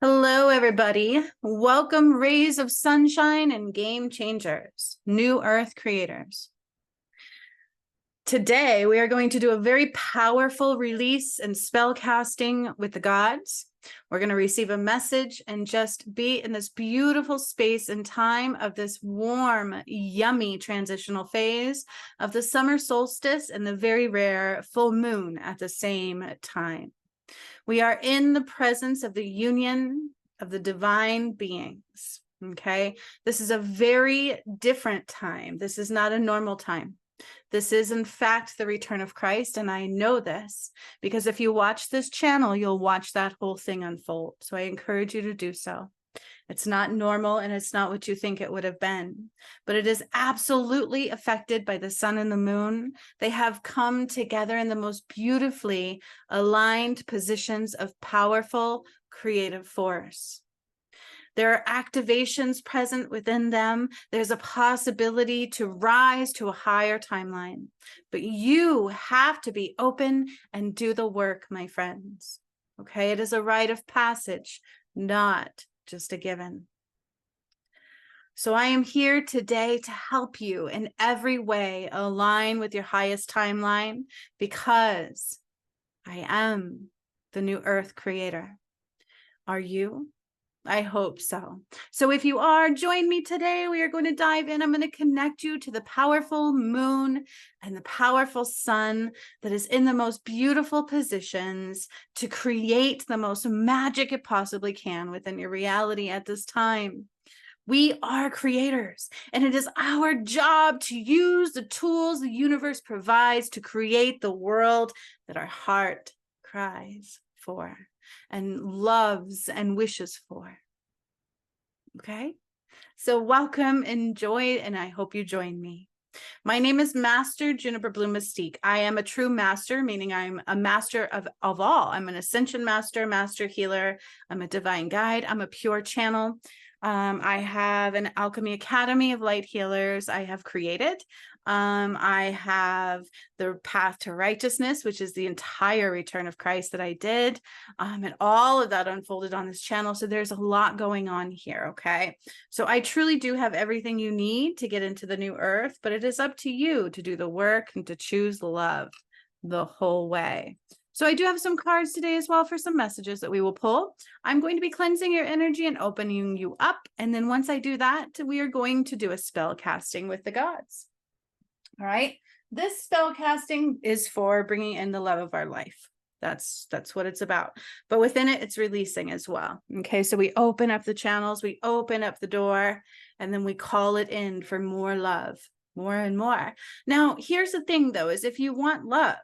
Hello, everybody. Welcome, rays of sunshine and game changers, new earth creators. Today, we are going to do a very powerful release and spell casting with the gods. We're going to receive a message and just be in this beautiful space and time of this warm, yummy transitional phase of the summer solstice and the very rare full moon at the same time. We are in the presence of the union of the divine beings, okay? This is a very different time. This is not a normal time. This is, in fact, the return of Christ, and I know this because if you watch this channel, you'll watch that whole thing unfold. So I encourage you to do so. It's not normal and it's not what you think it would have been, but it is absolutely affected by the sun and the moon. They have come together in the most beautifully aligned positions of powerful creative force. There are activations present within them. There's a possibility to rise to a higher timeline, but you have to be open and do the work, my friends. Okay, it is a rite of passage, not just a given. So I am here today to help you in every way align with your highest timeline because I am the new earth creator. Are you? I hope so. So if you are, join me today. We are going to dive in. I'm going to connect you to the powerful moon and the powerful sun that is in the most beautiful positions to create the most magic it possibly can within your reality at this time. We are creators, and it is our job to use the tools the universe provides to create the world that our heart cries for and loves and wishes for. Okay, so welcome, enjoy, and I hope you join me. My name is Master Juniper Bloom Mystique. I am a true master, meaning I'm a master of all. I'm an ascension master, master healer. I'm a divine guide. I'm a pure channel. I have an alchemy academy of light healers I have created. I have the path to righteousness, which is the entire return of Christ that I did. And all of that unfolded on this channel. So there's a lot going on here. Okay. So I truly do have everything you need to get into the new earth, but it is up to you to do the work and to choose love the whole way. So I do have some cards today as well for some messages that we will pull. I'm going to be cleansing your energy and opening you up. And then once I do that, we are going to do a spell casting with the gods. All right. This spell casting is for bringing in the love of our life. That's what it's about. But within it, it's releasing as well. Okay. So we open up the channels, we open up the door, and then we call it in for more love, more and more. Now, here's the thing though, is if you want love,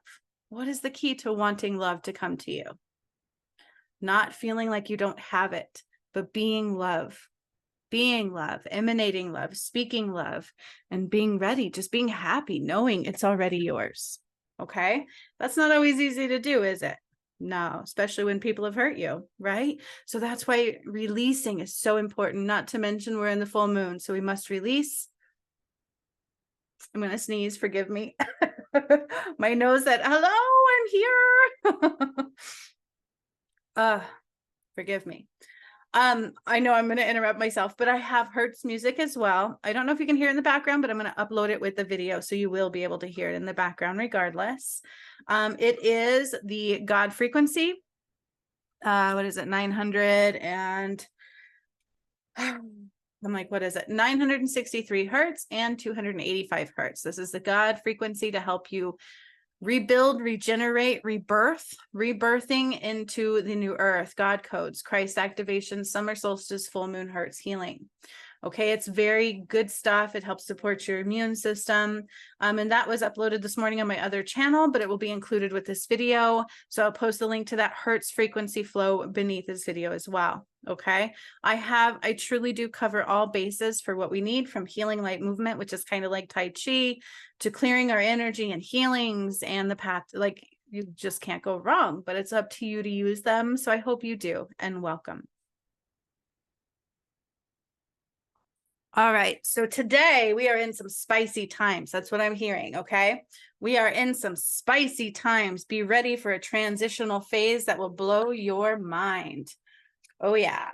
what is the key to wanting love to come to you? Not feeling like you don't have it, but being love, emanating love, speaking love, and being ready, just being happy, knowing it's already yours. Okay. That's not always easy to do, is it? No, especially when people have hurt you, right? So that's why releasing is so important, not to mention we're in the full moon. So we must release. I'm going to sneeze. Forgive me. My nose said, hello, I'm here. Forgive me. I know I'm going to interrupt myself, but I have Hertz music as well. I don't know if you can hear it in the background, but I'm going to upload it with the video. So you will be able to hear it in the background regardless. It is the God frequency. What is it? 900 and I'm like, what is it? 963 hertz and 285 hertz. This is the God frequency to help you rebuild, regenerate, rebirthing into the new earth, God codes, Christ activation, summer solstice, full moon, hertz healing. Okay, it's very good stuff. It helps support your immune system. And that was uploaded this morning on my other channel, but it will be included with this video. So I'll post the link to that hertz frequency flow beneath this video as well. Okay, I truly do cover all bases for what we need, from healing light movement, which is kind of like Tai Chi, to clearing our energy and healings and the path. Like, you just can't go wrong, but it's up to you to use them. So I hope you do, and welcome. All right, so today we are in some spicy times. That's what I'm hearing, okay? We are in some spicy times. Be ready for a transitional phase that will blow your mind. Oh yeah.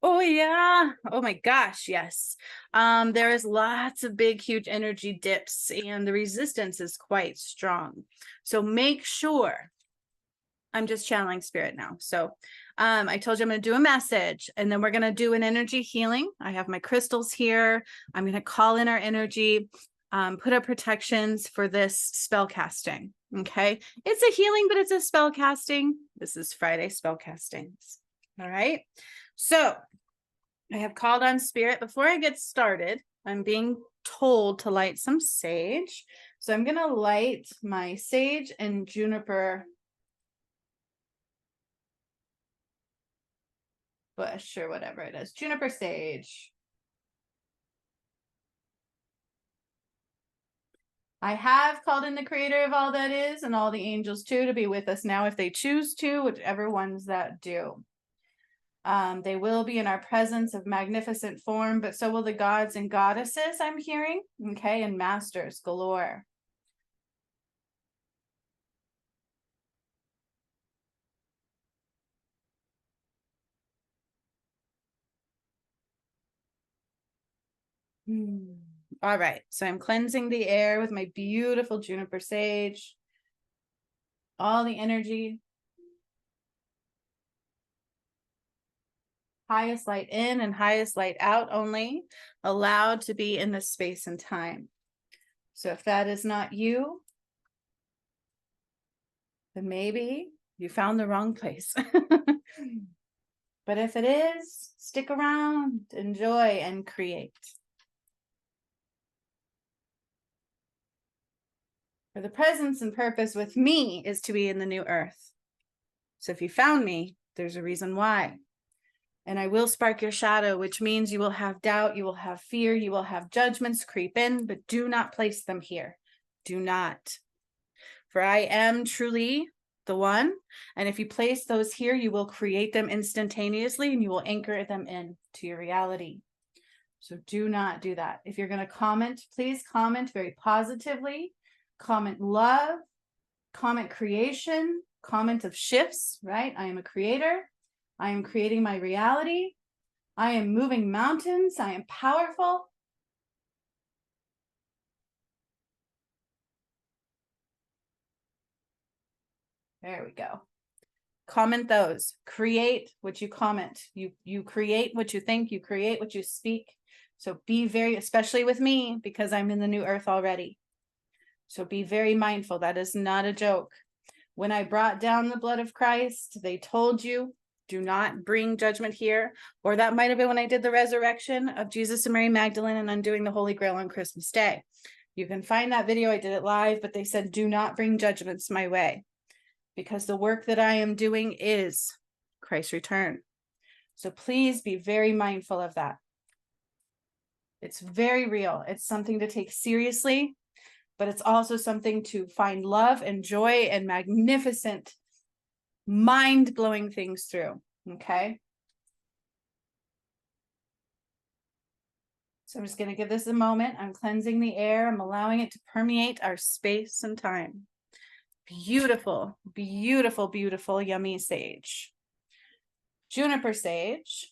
Oh yeah. Oh my gosh, yes. There is lots of big, huge energy dips, and the resistance is quite strong. So make sure, I'm just channeling spirit now. So I told you I'm going to do a message, and then we're going to do an energy healing. I have my crystals here. I'm going to call in our energy, put up protections for this spell casting. Okay. It's a healing, but it's a spell casting. This is Friday spell castings. All right. So I have called on spirit. Before I get started, I'm being told to light some sage. So I'm going to light my sage and juniper bush or whatever it is. Juniper sage. I have called in the creator of all that is and all the angels too to be with us now if they choose to, whichever ones that do. They will be in our presence of magnificent form, but so will the gods and goddesses, I'm hearing. Okay, and masters galore. All right, so I'm cleansing the air with my beautiful juniper sage. All the energy. Highest light in and highest light out only, allowed to be in this space and time. So if that is not you, then maybe you found the wrong place. But if it is, stick around, enjoy, and create. For the presence and purpose with me is to be in the new earth. So if you found me, there's a reason why. And I will spark your shadow, which means you will have doubt, you will have fear, you will have judgments creep in, but do not place them here. Do not. For I am truly the one. And if you place those here, you will create them instantaneously and you will anchor them in to your reality. So do not do that. If you're going to comment, please comment very positively. Comment love, comment creation, comment of shifts, right? I am a creator. I am creating my reality. I am moving mountains. I am powerful. There we go. Comment those. Create what you comment. You create what you think. You create what you speak. So be very, especially with me, because I'm in the new earth already. So be very mindful. That is not a joke. When I brought down the blood of Christ, they told you, do not bring judgment here. Or that might have been when I did the resurrection of Jesus and Mary Magdalene and undoing the Holy Grail on Christmas Day. You can find that video. I did it live, but they said, do not bring judgments my way, because the work that I am doing is Christ's return. So please be very mindful of that. It's very real. It's something to take seriously, but it's also something to find love and joy and magnificent, mind-blowing things through, okay? So I'm just going to give this a moment. I'm cleansing the air. I'm allowing it to permeate our space and time. Beautiful, beautiful, beautiful, yummy sage. Juniper sage.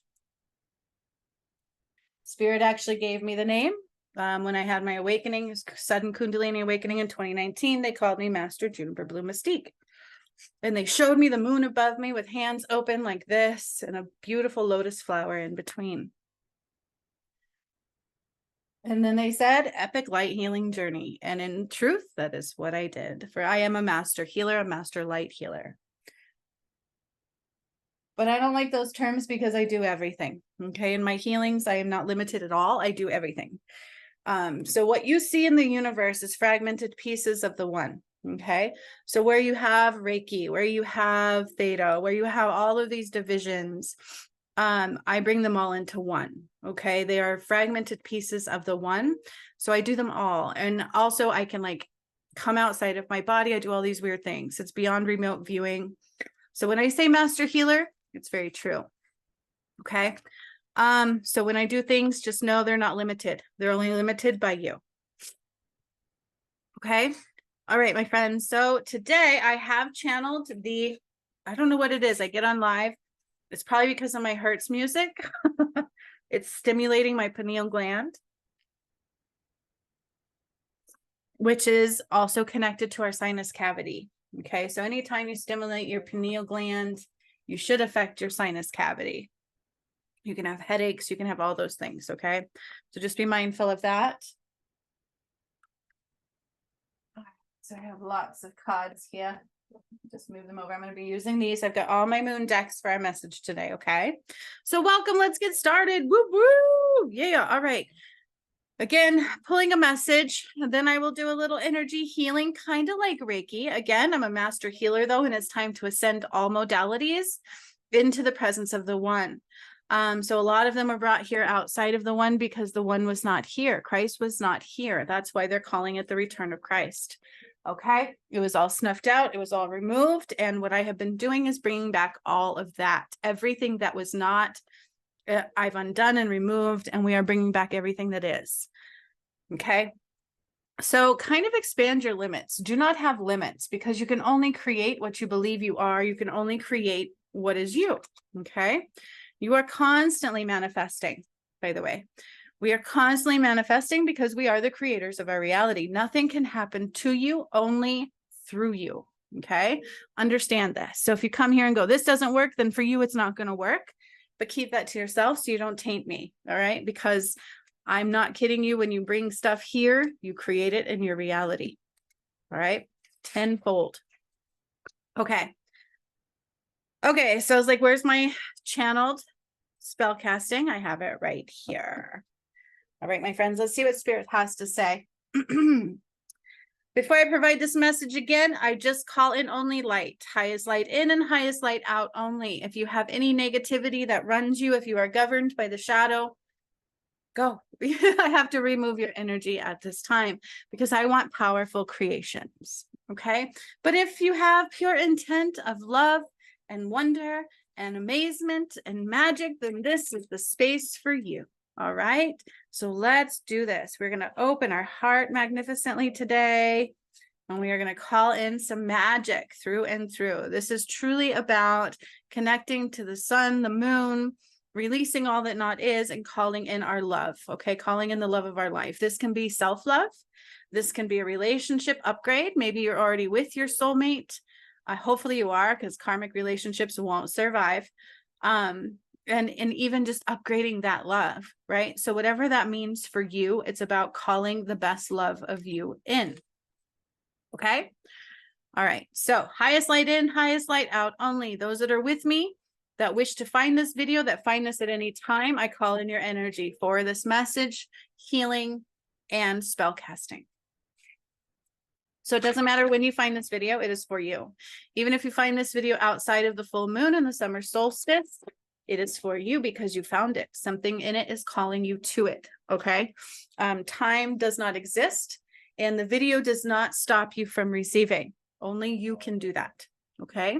Spirit actually gave me the name. When I had my awakening, sudden Kundalini awakening in 2019, they called me Master Juniper Blue Mystique. And they showed me the moon above me with hands open like this and a beautiful lotus flower in between. And then they said, epic light healing journey. And in truth, that is what I did. For I am a master healer, a master light healer. But I don't like those terms because I do everything. Okay. In my healings, I am not limited at all. I do everything. So what you see in the universe is fragmented pieces of the one. Okay. So where you have Reiki, where you have Theta, where you have all of these divisions, I bring them all into one. Okay. They are fragmented pieces of the one. So I do them all. And also I can like come outside of my body. I do all these weird things. It's beyond remote viewing. So when I say master healer, it's very true. Okay. So when I do things, just know they're not limited. They're only limited by you. Okay. All right, my friends. So today I have channeled I don't know what it is. I get on live It's probably because of my Hertz music. It's stimulating my pineal gland, which is also connected to our sinus cavity. Okay, so anytime you stimulate your pineal gland, you should affect your sinus cavity. You can have headaches, you can have all those things, okay? So just be mindful of that. So I have lots of cards here. Just move them over. I'm going to be using these. I've got all my moon decks for our message today, okay? So welcome, let's get started. Woo woo! Yeah, all right. Again, pulling a message, and then I will do a little energy healing, kind of like Reiki. Again, I'm a master healer though, and it's time to ascend all modalities into the presence of the one. So a lot of them are brought here outside of the one because the one was not here. Christ was not here. That's why they're calling it the return of Christ. Okay, it was all snuffed out, it was all removed, and what I have been doing is bringing back all of that, everything that was not, I've undone and removed, and we are bringing back everything that is. Okay, so kind of expand your limits. Do not have limits, because you can only create what you believe you are. You can only create what is you. Okay, you are constantly manifesting, by the way. We are constantly manifesting because we are the creators of our reality. Nothing can happen to you, only through you. Okay, understand this. So if you come here and go, this doesn't work, then for you, it's not going to work. But keep that to yourself so you don't taint me. All right, because I'm not kidding you. When you bring stuff here, you create it in your reality. All right, tenfold. Okay. Okay, so I was like, where's my channeled spell casting? I have it right here. All right, my friends, let's see what Spirit has to say. Before I provide this message again, I just call in only light, highest light in and highest light out only. If you have any negativity that runs you, if you are governed by the shadow, go. I have to remove your energy at this time because I want powerful creations. Okay, but if you have pure intent of love and wonder and amazement and magic, then this is the space for you. All right, so let's do this. We're going to open our heart magnificently today, and we are going to call in some magic through and through. This is truly about connecting to the sun, the moon, releasing all that not is, and calling in our love. Okay, calling in the love of our life. This can be self-love. This can be a relationship upgrade. Maybe you're already with your soulmate. Hopefully you are, because karmic relationships won't survive. And even just upgrading that love, right? So whatever that means for you, it's about calling the best love of you in. Okay. All right. So highest light in, highest light out only. Those that are with me that wish to find this video, that find this at any time, I call in your energy for this message, healing, and spell casting. So it doesn't matter when you find this video, it is for you. Even if you find this video outside of the full moon and the summer solstice, it is for you because you found it. Something in it is calling you to it, okay? Time does not exist, and the video does not stop you from receiving. Only you can do that, okay?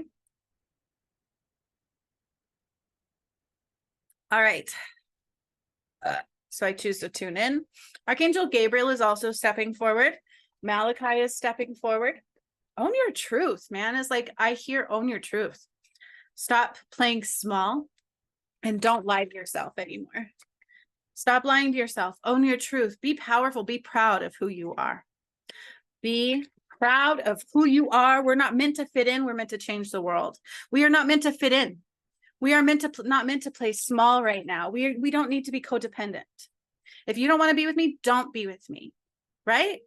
All right. So I choose to tune in. Archangel Gabriel is also stepping forward. Malachi is stepping forward. Own your truth, man. It's like, I hear own your truth. Stop playing small. And don't lie to yourself anymore. Stop lying to yourself. Own your truth. Be powerful. Be proud of who you are. Be proud of who you are. We're not meant to fit in. We're meant to change the world. We are not meant to fit in. We are not meant to play small right now. We don't need to be codependent. If you don't want to be with me, don't be with me. Right?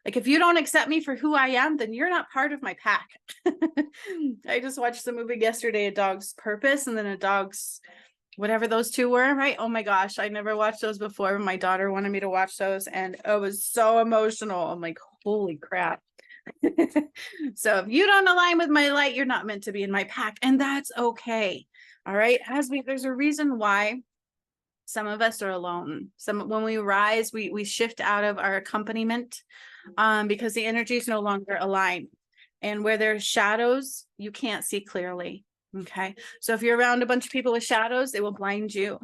Like, if you don't accept me for who I am, then you're not part of my pack. I just watched the movie yesterday, A Dog's Purpose, and then A Dog's whatever those two were, right? Oh my gosh, I never watched those before. My daughter wanted me to watch those, and it was so emotional. I'm like, holy crap. So if you don't align with my light, you're not meant to be in my pack, and that's okay. All right, there's a reason why some of us are alone. When we rise, we shift out of our accompaniment because the energy is no longer aligned, and where there's shadows, you can't see clearly. Okay, so if you're around a bunch of people with shadows, it will blind you.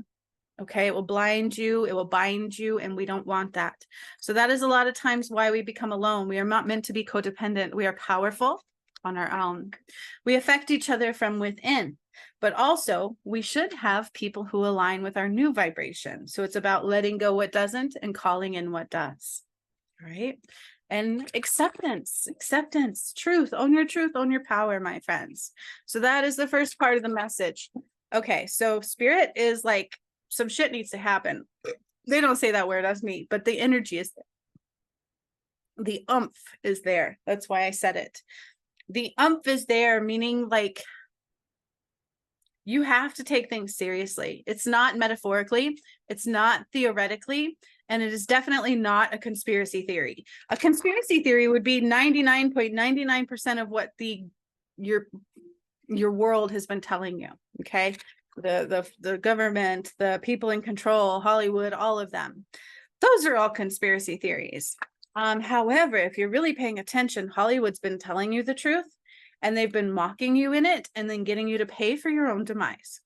Okay, it will blind you, it will bind you, and we don't want that. So that is a lot of times why we become alone. We are not meant to be codependent. We are powerful on our own. We affect each other from within. But also we should have people who align with our new vibration. So it's about letting go what doesn't and calling in what does. Right? And acceptance, truth, own your power, my friends. So that is the first part of the message. Okay, so spirit is like, some shit needs to happen. They don't say that word as me, but the energy is there. The umph is there. That's why I said it. The umph is there, meaning like you have to take things seriously. It's not metaphorically, it's not theoretically, and it is definitely not a conspiracy theory. A conspiracy theory would be 99.99% of what your world has been telling you. Okay. The government, the people in control, Hollywood, all of them. Those are all conspiracy theories. However, if you're really paying attention, Hollywood's been telling you the truth, and they've been mocking you in it and then getting you to pay for your own demise.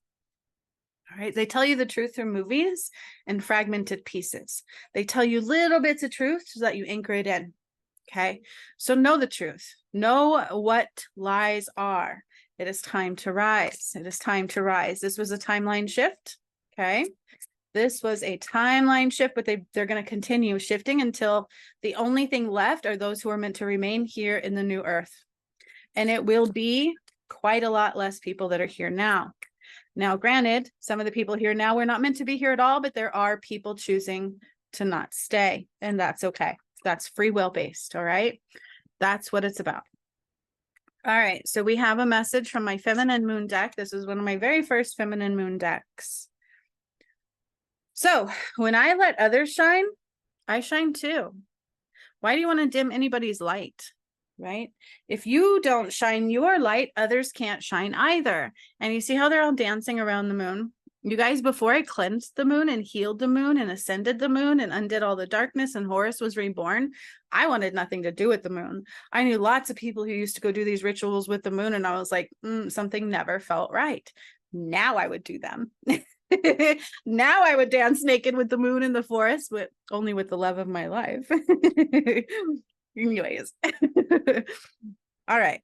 All right. They tell you the truth through movies and fragmented pieces. They tell you little bits of truth so that you anchor it in. Okay. So know the truth. Know what lies are. It is time to rise. It is time to rise. This was a timeline shift. Okay. This was a timeline shift, but they're going to continue shifting until the only thing left are those who are meant to remain here in the new earth. And it will be quite a lot less people that are here now. Now, granted, some of the people here now were not meant to be here at all, but there are people choosing to not stay, and that's okay. That's free will based. All right. That's what it's about. All right. So we have a message from my feminine moon deck. This is one of my very first feminine moon decks. So when I let others shine, I shine too. Why do you want to dim anybody's light? Right? If you don't shine your light, others can't shine either. And you see how they're all dancing around the moon? You guys, before I cleansed the moon and healed the moon and ascended the moon and undid all the darkness and Horus was reborn, I wanted nothing to do with the moon. I knew lots of people who used to go do these rituals with the moon, and I was like, something never felt right. Now I would do them. Now I would dance naked with the moon in the forest, but only with the love of my life. Anyways. All right.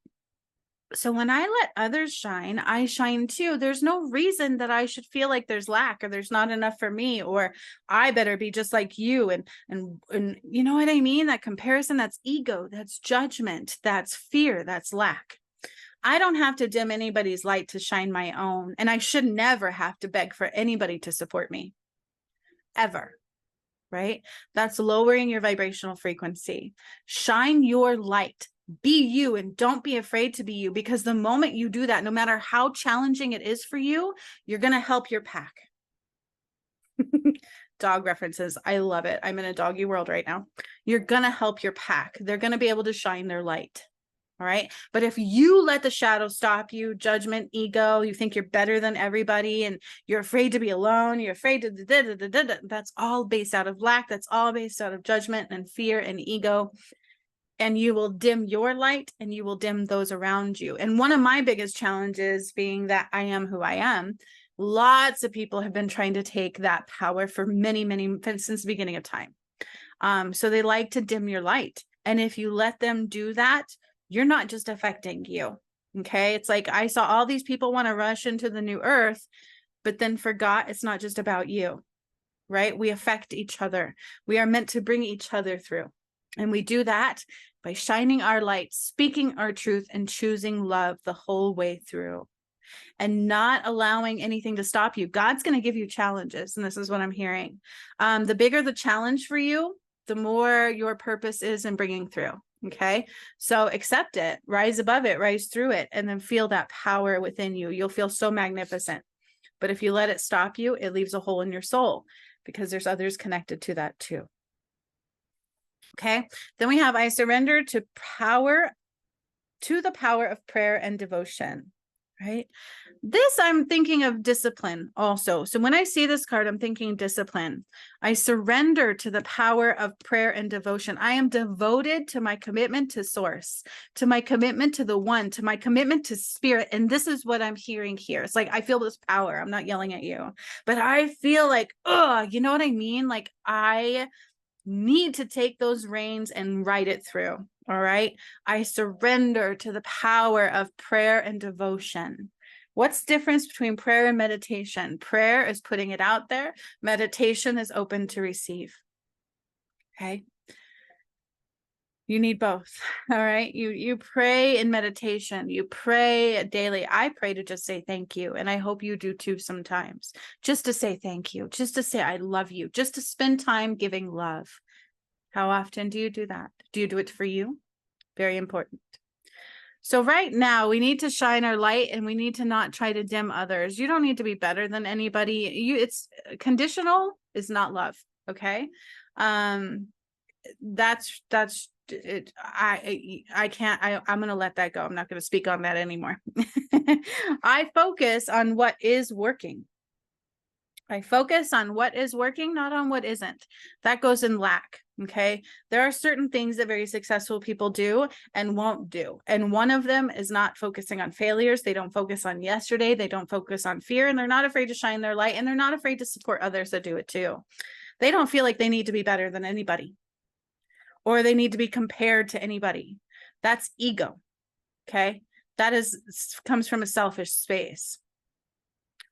So when I let others shine, I shine too. There's no reason that I should feel like there's lack or there's not enough for me, or I better be just like you. And you know what I mean? That comparison, that's ego, that's judgment, that's fear, that's lack. I don't have to dim anybody's light to shine my own. And I should never have to beg for anybody to support me. Ever. Right? That's lowering your vibrational frequency. Shine your light. Be you, and don't be afraid to be you, because the moment you do that, no matter how challenging it is for you, you're going to help your pack. Dog references. I love it. I'm in a doggy world right now. You're going to help your pack. They're going to be able to shine their light. All right. But if you let the shadow stop you, judgment, ego, you think you're better than everybody and you're afraid to be alone, you're afraid to, that's all based out of lack. That's all based out of judgment and fear and ego. And you will dim your light and you will dim those around you. And one of my biggest challenges being that I am who I am, lots of people have been trying to take that power for many, since the beginning of time. So they like to dim your light. And if you let them do that, you're not just affecting you. Okay. It's like I saw all these people want to rush into the new earth, but then forgot it's not just about you, right? We affect each other. We are meant to bring each other through. And we do that by shining our light, speaking our truth, and choosing love the whole way through, and not allowing anything to stop you. God's going to give you challenges. And this is what I'm hearing. The bigger the challenge for you, the more your purpose is in bringing through. Okay. So accept it, rise above it, rise through it, and then feel that power within you. You'll feel so magnificent. But if you let it stop you, it leaves a hole in your soul, because there's others connected to that too. Okay. Then we have, I surrender to the power of prayer and devotion. Right. This, I'm thinking of discipline also. So when I see this card, I'm thinking discipline. I surrender to the power of prayer and devotion. I am devoted to my commitment to source, to my commitment to the one, to my commitment to spirit. And this is what I'm hearing here. It's like, I feel this power. I'm not yelling at you, but I feel like, you know what I mean? Like I need to take those reins and ride it through. All right. I surrender to the power of prayer and devotion. What's the difference between prayer and meditation? Prayer is putting it out there. Meditation is open to receive. Okay. You need both. All right. You pray in meditation. You pray daily. I pray to just say thank you. And I hope you do too sometimes. Just to say thank you. Just to say I love you. Just to spend time giving love. How often do you do that? Do you do it for you? Very important. So right now we need to shine our light and we need to not try to dim others. You don't need to be better than anybody. It's conditional is not love. Okay. That's it. I'm going to let that go. I'm not going to speak on that anymore. I focus on what is working. I focus on what is working, not on what isn't. That goes in lack. Okay. There are certain things that very successful people do and won't do. And one of them is not focusing on failures. They don't focus on yesterday. They don't focus on fear, and they're not afraid to shine their light, and they're not afraid to support others that do it too. They don't feel like they need to be better than anybody or they need to be compared to anybody. That's ego. Okay. That comes from a selfish space.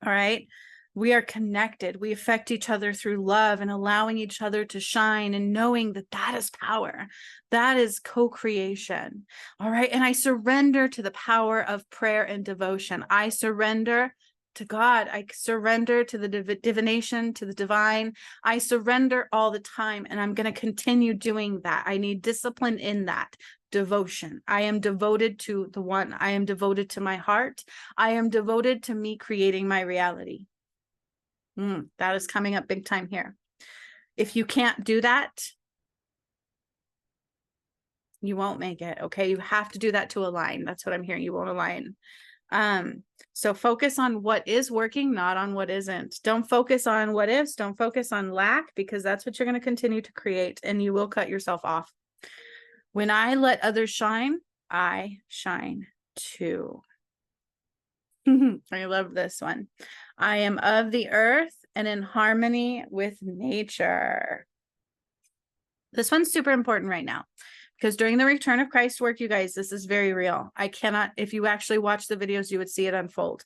All right. We are connected. We affect each other through love and allowing each other to shine and knowing that that is power. That is co-creation. All right. And I surrender to the power of prayer and devotion. I surrender to God. I surrender to the divination, to the divine. I surrender all the time. And I'm going to continue doing that. I need discipline in that. Devotion. I am devoted to the one. I am devoted to my heart. I am devoted to me creating my reality. That is coming up big time here. If you can't do that, you won't make it. Okay. You have to do that to align. That's what I'm hearing. You won't align. So focus on what is working, not on what isn't. Don't focus on what ifs. Don't focus on lack, because that's what you're going to continue to create, and you will cut yourself off. When I let others shine, I shine too. I love this one. I am of the earth and in harmony with nature. This one's super important right now, because during the return of Christ work, you guys, this is very real. I cannot, if you actually watch the videos, you would see it unfold.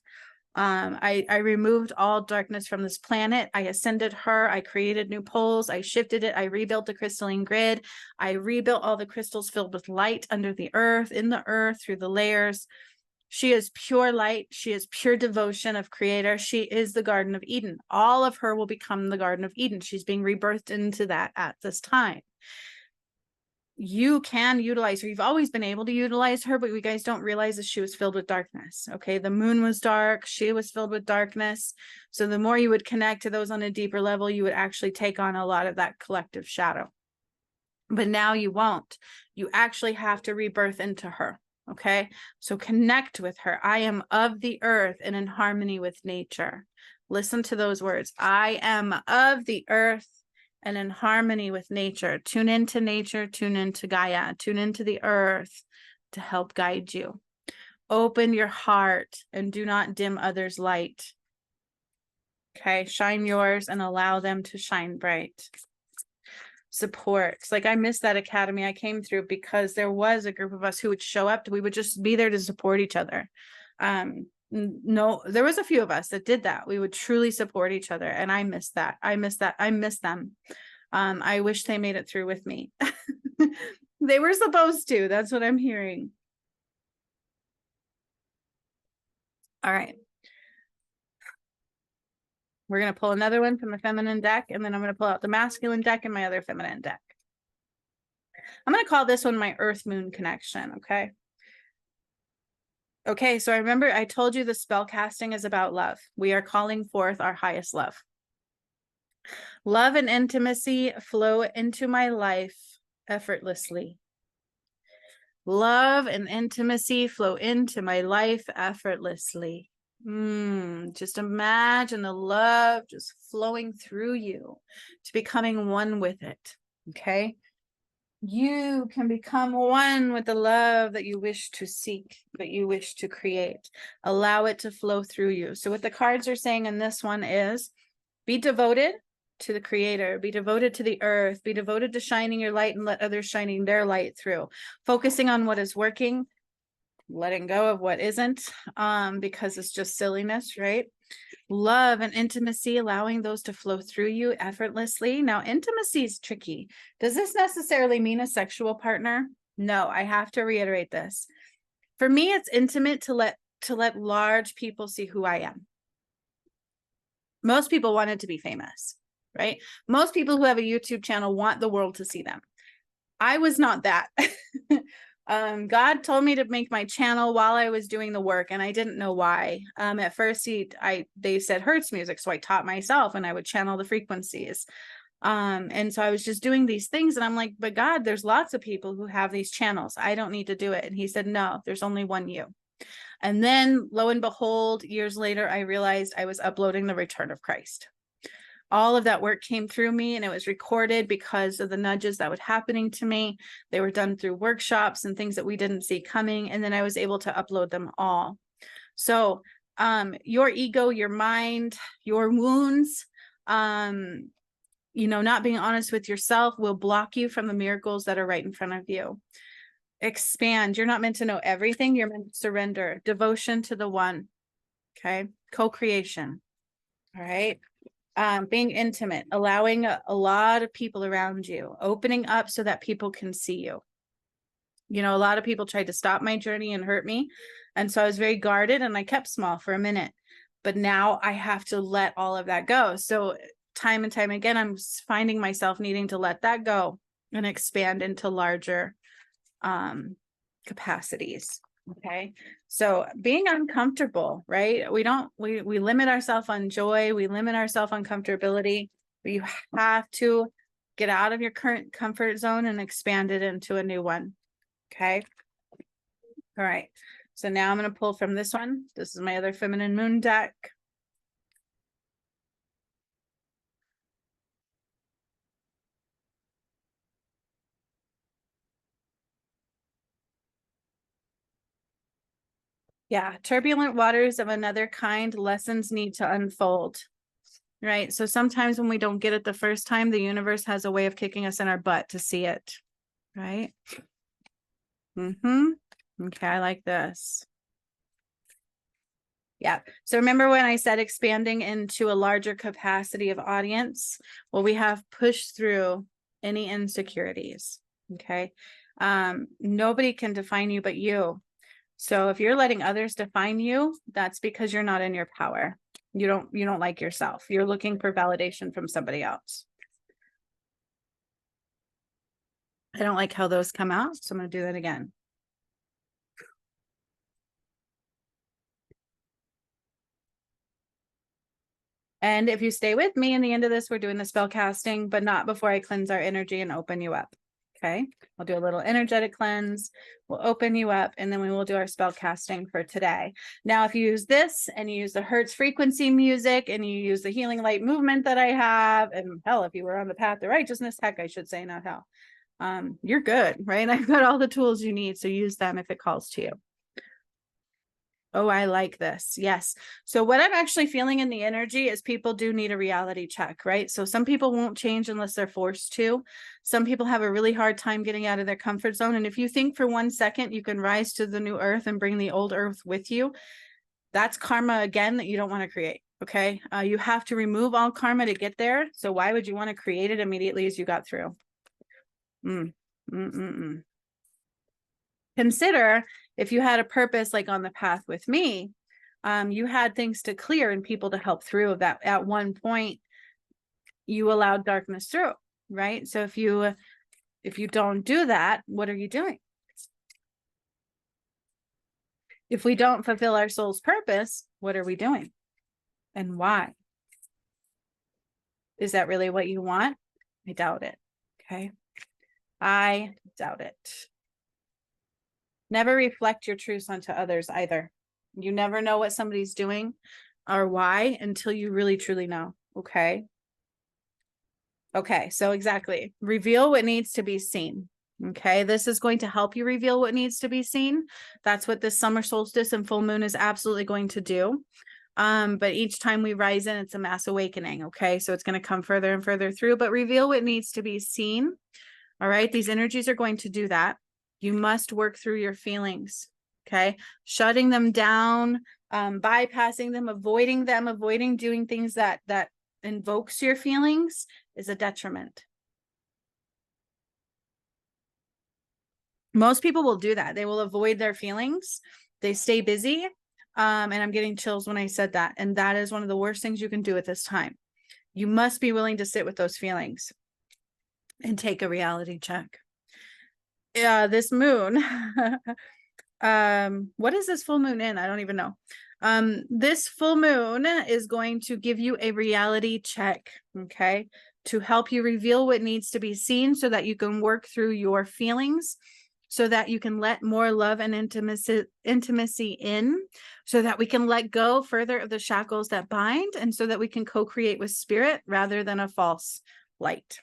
I removed all darkness from this planet. I ascended her. I created new poles. I shifted it. I rebuilt the crystalline grid. I rebuilt all the crystals filled with light under the earth, in the earth, through the layers. She is pure light. She is pure devotion of creator. She is the Garden of Eden. All of her will become the Garden of Eden. She's being rebirthed into that at this time. You can utilize her. You've always been able to utilize her, but you guys don't realize that she was filled with darkness. Okay. The moon was dark. She was filled with darkness. So the more you would connect to those on a deeper level, you would actually take on a lot of that collective shadow. But now you won't. You actually have to rebirth into her. Okay. So connect with her. I am of the earth and in harmony with nature. Listen to those words. I am of the earth and in harmony with nature. Tune into nature, tune into Gaia, tune into the earth to help guide you. Open your heart and do not dim others' light. Okay, shine yours and allow them to shine bright. Support. Like, I missed that academy I came through because there was a group of us who would show up. We would just be there to support each other. No, there was a few of us that did that. We would truly support each other. And I miss that. I miss that. I miss them. I wish they made it through with me. They were supposed to. That's what I'm hearing. All right. We're going to pull another one from the feminine deck, and then I'm going to pull out the masculine deck and my other feminine deck. I'm going to call this one my Earth Moon connection. Okay. Okay. So I remember I told you the spell casting is about love. We are calling forth our highest love. Love and intimacy flow into my life effortlessly. Love and intimacy flow into my life effortlessly. Just imagine the love just flowing through you to becoming one with it. Okay. You can become one with the love that you wish to seek, that you wish to create. Allow it to flow through you. So what the cards are saying in this one is be devoted to the creator, be devoted to the earth, be devoted to shining your light and let others shining their light through, focusing on what is working, letting go of what isn't, because it's just silliness, right? Love and intimacy, allowing those to flow through you effortlessly. Now, intimacy is tricky. Does this necessarily mean a sexual partner? No, I have to reiterate this. For me, it's intimate to let large people see who I am. Most people want it to be famous, right? Most people who have a YouTube channel want the world to see them. I was not that. God told me to make my channel while I was doing the work, and I didn't know why. At first, they said Hertz music, so I taught myself, and I would channel the frequencies. And so I was just doing these things, and I'm like, but God, there's lots of people who have these channels. I don't need to do it. And he said, no, there's only one you. And then, lo and behold, years later, I realized I was uploading the return of Christ. All of that work came through me, and it was recorded because of the nudges that were happening to me. They were done through workshops and things that we didn't see coming. And then I was able to upload them all. So your ego, your mind, your wounds, not being honest with yourself will block you from the miracles that are right in front of you. Expand. You're not meant to know everything. You're meant to surrender. Devotion to the one. Okay. Co-creation. All right. Being intimate, allowing a lot of people around you, opening up so that people can see you. A lot of people tried to stop my journey and hurt me. And so I was very guarded, and I kept small for a minute, but now I have to let all of that go. So time and time again, I'm finding myself needing to let that go and expand into larger capacities. Okay. So being uncomfortable, right? We limit ourselves on joy. We limit ourselves on comfortability. But you have to get out of your current comfort zone and expand it into a new one. Okay. All right. So now I'm going to pull from this one. This is my other feminine moon deck. Yeah, turbulent waters of another kind, lessons need to unfold, right? So sometimes when we don't get it the first time, the universe has a way of kicking us in our butt to see it, right? Okay, I like this. Yeah. So remember when I said expanding into a larger capacity of audience? Well, we have pushed through any insecurities, okay? Nobody can define you but you. So if you're letting others define you, that's because you're not in your power. You don't like yourself. You're looking for validation from somebody else. I don't like how those come out, so I'm going to do that again. And if you stay with me in the end of this, we're doing the spell casting, but not before I cleanse our energy and open you up. Okay, I'll do a little energetic cleanse. We'll open you up, and then we will do our spell casting for today. Now, if you use this and you use the Hertz frequency music and you use the healing light movement that I have, and hell, if you were on the path to righteousness, heck, I should say, not hell, you're good, right? I've got all the tools you need, so use them if it calls to you. Oh, I like this. Yes. So what I'm actually feeling in the energy is people do need a reality check, right? So some people won't change unless they're forced to. Some people have a really hard time getting out of their comfort zone. And if you think for 1 second you can rise to the new earth and bring the old earth with you, that's karma again that you don't want to create. Okay. You have to remove all karma to get there. So why would you want to create it immediately as you got through? Consider if you had a purpose like on the path with me, you had things to clear and people to help through that. At one point you allowed darkness through, right? So if you don't do that, what are you doing? If we don't fulfill our soul's purpose, what are we doing and why? Is that really what you want? I doubt it. Okay. I doubt it. Never reflect your truths onto others either. You never know what somebody's doing or why until you really truly know. Okay. Okay. So exactly. Reveal what needs to be seen. Okay. This is going to help you reveal what needs to be seen. That's what this summer solstice and full moon is absolutely going to do. But each time we rise in, it's a mass awakening. Okay. So it's going to come further and further through, but reveal what needs to be seen. All right. These energies are going to do that. You must work through your feelings. Okay. Shutting them down, bypassing them, avoiding doing things that invokes your feelings is a detriment. Most people will do that. They will avoid their feelings. They stay busy. And I'm getting chills when I said that. And that is one of the worst things you can do at this time. You must be willing to sit with those feelings and take a reality check. This moon, what is this full moon in? I don't even know. This full moon is going to give you a reality check, okay, to help you reveal what needs to be seen so that you can work through your feelings, so that you can let more love and intimacy in, so that we can let go further of the shackles that bind, and so that we can co-create with spirit rather than a false light.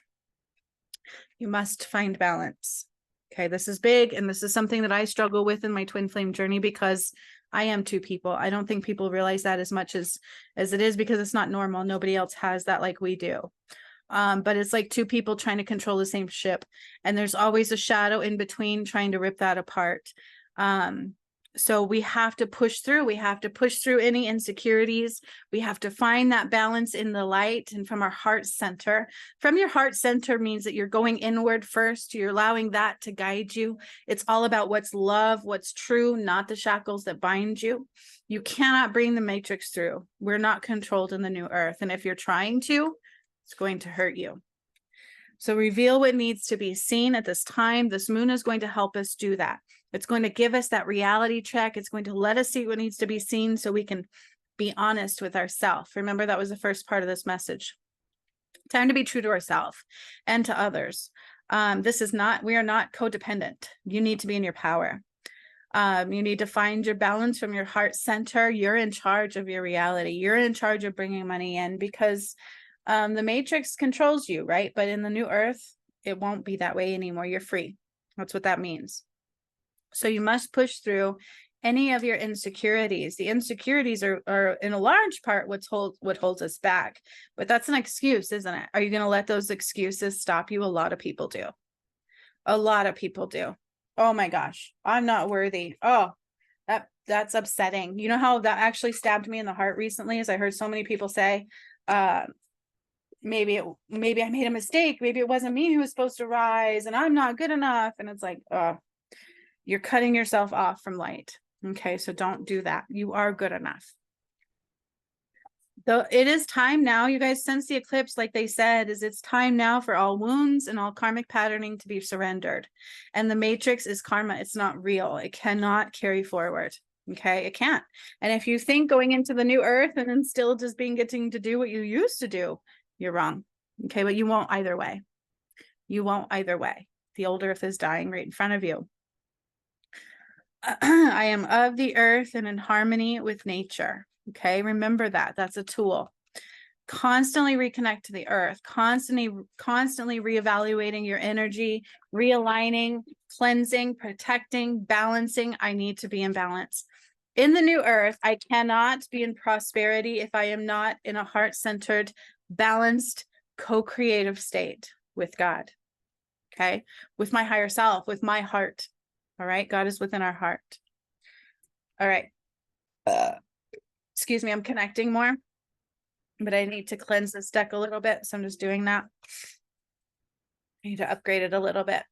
You must find balance. Okay, this is big, and this is something that I struggle with in my twin flame journey because I am two people. I don't think people realize that as much as it is, because it's not normal. Nobody else has that like we do. But it's like two people trying to control the same ship, and there's always a shadow in between trying to rip that apart. So we have to push through. We have to push through any insecurities. We have to find that balance in the light and from our heart center. From your heart center means that you're going inward first. You're allowing that to guide you. It's all about what's love, what's true, not the shackles that bind you. You cannot bring the matrix through. We're not controlled in the new earth. And if you're trying to, it's going to hurt you. So reveal what needs to be seen at this time. This moon is going to help us do that. It's going to give us that reality check. It's going to let us see what needs to be seen so we can be honest with ourselves. Remember, that was the first part of this message. Time to be true to ourselves and to others. We are not codependent. You need to be in your power. You need to find your balance from your heart center. You're in charge of your reality. You're in charge of bringing money in, because the matrix controls you, right? But in the new earth, it won't be that way anymore. You're free. That's what that means. So you must push through any of your insecurities. The insecurities are in a large part what holds us back. But that's an excuse, isn't it? Are you going to let those excuses stop you? A lot of people do. A lot of people do. Oh my gosh, I'm not worthy. Oh, that's upsetting. You know how that actually stabbed me in the heart recently, as I heard so many people say, maybe I made a mistake. Maybe it wasn't me who was supposed to rise, and I'm not good enough. And it's like, you're cutting yourself off from light. Okay, so don't do that. You are good enough. So it is time now. You guys sense the eclipse, like they said, it's time now for all wounds and all karmic patterning to be surrendered. And the matrix is karma. It's not real. It cannot carry forward. Okay, it can't. And if you think going into the new earth and then still just getting to do what you used to do, you're wrong. Okay, but you won't either way. You won't either way. The old earth is dying right in front of you. I am of the earth and in harmony with nature. Okay, remember that. That's a tool. Constantly reconnect to the earth, constantly reevaluating your energy, realigning, cleansing, protecting, balancing. I need to be in balance. In the new earth, I cannot be in prosperity if I am not in a heart-centered, balanced, co-creative state with God. Okay, with my higher self, with my heart. All right, God is within our heart. All right. Excuse me, I'm connecting more, but I need to cleanse this deck a little bit, so I'm just doing that. I need to upgrade it a little bit.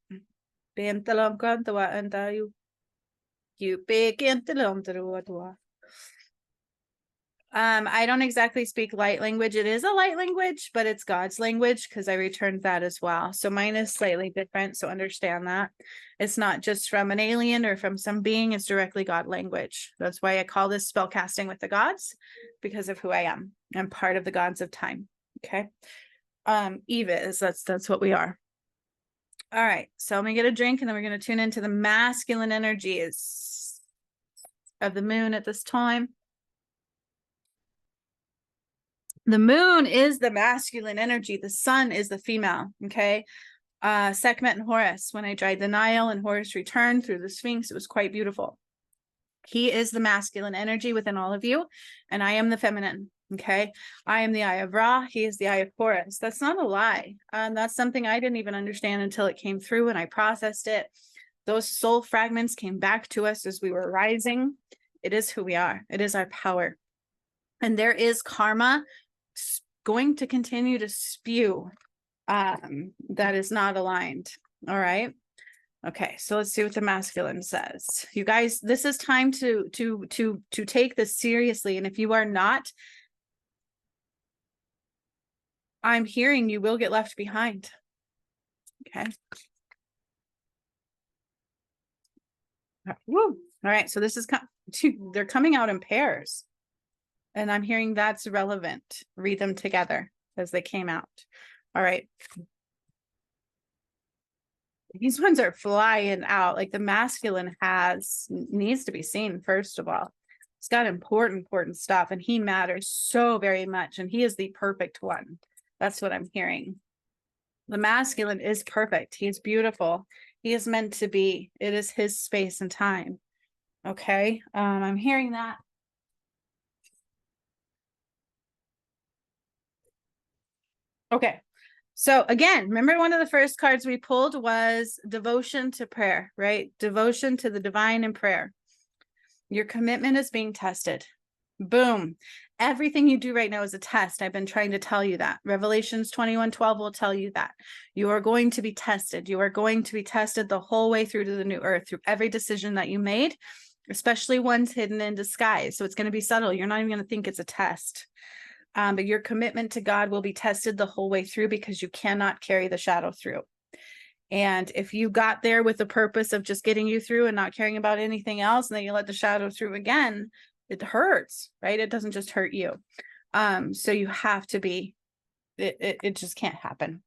I don't exactly speak light language. It is a light language, but it's God's language, because I returned that as well. So mine is slightly different. So understand that it's not just from an alien or from some being. It's directly God language. That's why I call this spell casting with the gods, because of who I am. I'm part of the gods of time. Okay. Eva is, that's what we are. All right. So I'm gonna get a drink, and then we're going to tune into the masculine energies of the moon at this time. The moon is the masculine energy. The sun is the female. Okay. Sekhmet and Horus. When I dried the Nile and Horus returned through the Sphinx, it was quite beautiful. He is the masculine energy within all of you, and I am the feminine. Okay. I am the eye of Ra. He is the eye of Horus. That's not a lie. That's something I didn't even understand until it came through and I processed it. Those soul fragments came back to us as we were rising. It is who we are. It is our power. And there is karma going to continue to spew that is not aligned. All right. Okay, so let's see what the masculine says. You guys, this is time to take this seriously. And if you are not, I'm hearing you will get left behind. Okay. Woo. All right, so this is they're coming out in pairs. And I'm hearing that's relevant. Read them together as they came out. All right. These ones are flying out. Like the masculine needs to be seen, first of all. It's got important stuff, and he matters so very much, and he is the perfect one. That's what I'm hearing. The masculine is perfect. He's beautiful. He is meant to be. It is his space and time. Okay. I'm hearing that. Okay. So again, remember one of the first cards we pulled was devotion to prayer, right? Devotion to the divine and prayer. Your commitment is being tested. Boom. Everything you do right now is a test. I've been trying to tell you that. Revelations 21:12 will tell you that. You are going to be tested. You are going to be tested the whole way through to the new earth, through every decision that you made, especially ones hidden in disguise. So it's going to be subtle. You're not even going to think it's a test. But your commitment to God will be tested the whole way through because you cannot carry the shadow through. And if you got there with the purpose of just getting you through and not caring about anything else, and then you let the shadow through again, it hurts, right? It doesn't just hurt you. So you have to be, it just can't happen.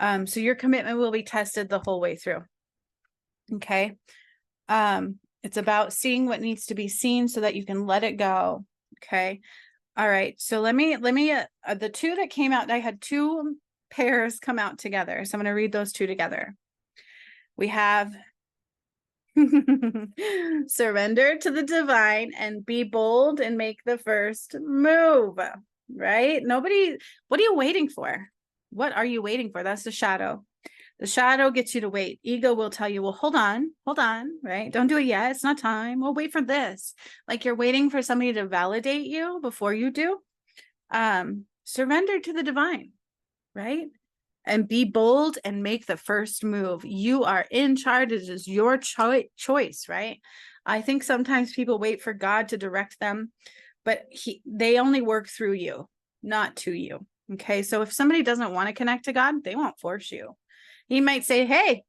So your commitment will be tested the whole way through. Okay. It's about seeing what needs to be seen so that you can let it go. Okay. All right, so let me the two that came out, I had two pairs come out together. So I'm going to read those two together. We have surrender to the divine and be bold and make the first move, right? What are you waiting for? What are you waiting for? That's the shadow. The shadow gets you to wait. Ego will tell you, well, hold on, right? Don't do it yet. It's not time. We'll wait for this. Like you're waiting for somebody to validate you before you do. Surrender to the divine, right? And be bold and make the first move. You are in charge. It is your choice, right? I think sometimes people wait for God to direct them, but they only work through you, not to you. Okay, so if somebody doesn't want to connect to God, they won't force you. He might say, hey,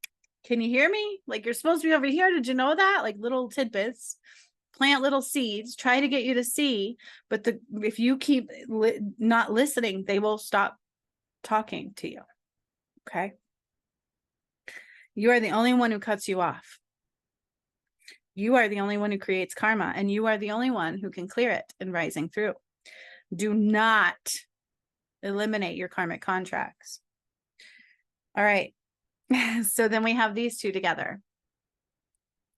can you hear me? Like, you're supposed to be over here. Did you know that? Like little tidbits, plant little seeds, try to get you to see. But if you keep not listening, they will stop talking to you. Okay. You are the only one who cuts you off. You are the only one who creates karma, and you are the only one who can clear it in rising through. Do not eliminate your karmic contracts. All right. So then we have these two together.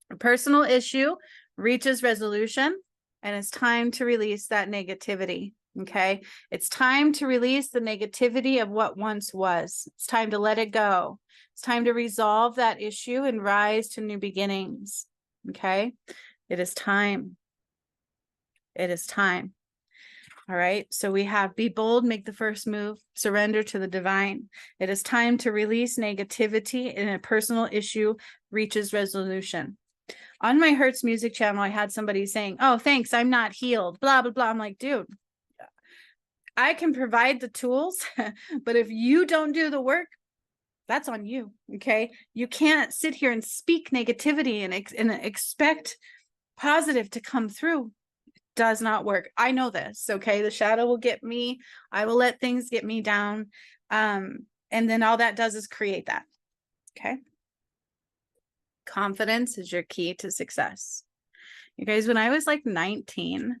A personal issue reaches resolution, and it's time to release that negativity. Okay. It's time to release the negativity of what once was. It's time to let it go. It's time to resolve that issue and rise to new beginnings. Okay. It is time. It is time. All right. So we have be bold, make the first move, surrender to the divine. It is time to release negativity and a personal issue reaches resolution. On my Hertz music channel, I had somebody saying, oh, thanks, I'm not healed, blah, blah, blah. I'm like, dude, I can provide the tools, but if you don't do the work, that's on you. Okay. You can't sit here and speak negativity and expect positive to come through. Does not work. I know this. Okay. The shadow will get me. I will let things get me down. And then all that does is create that. Okay. Confidence is your key to success. You guys, when I was like 19,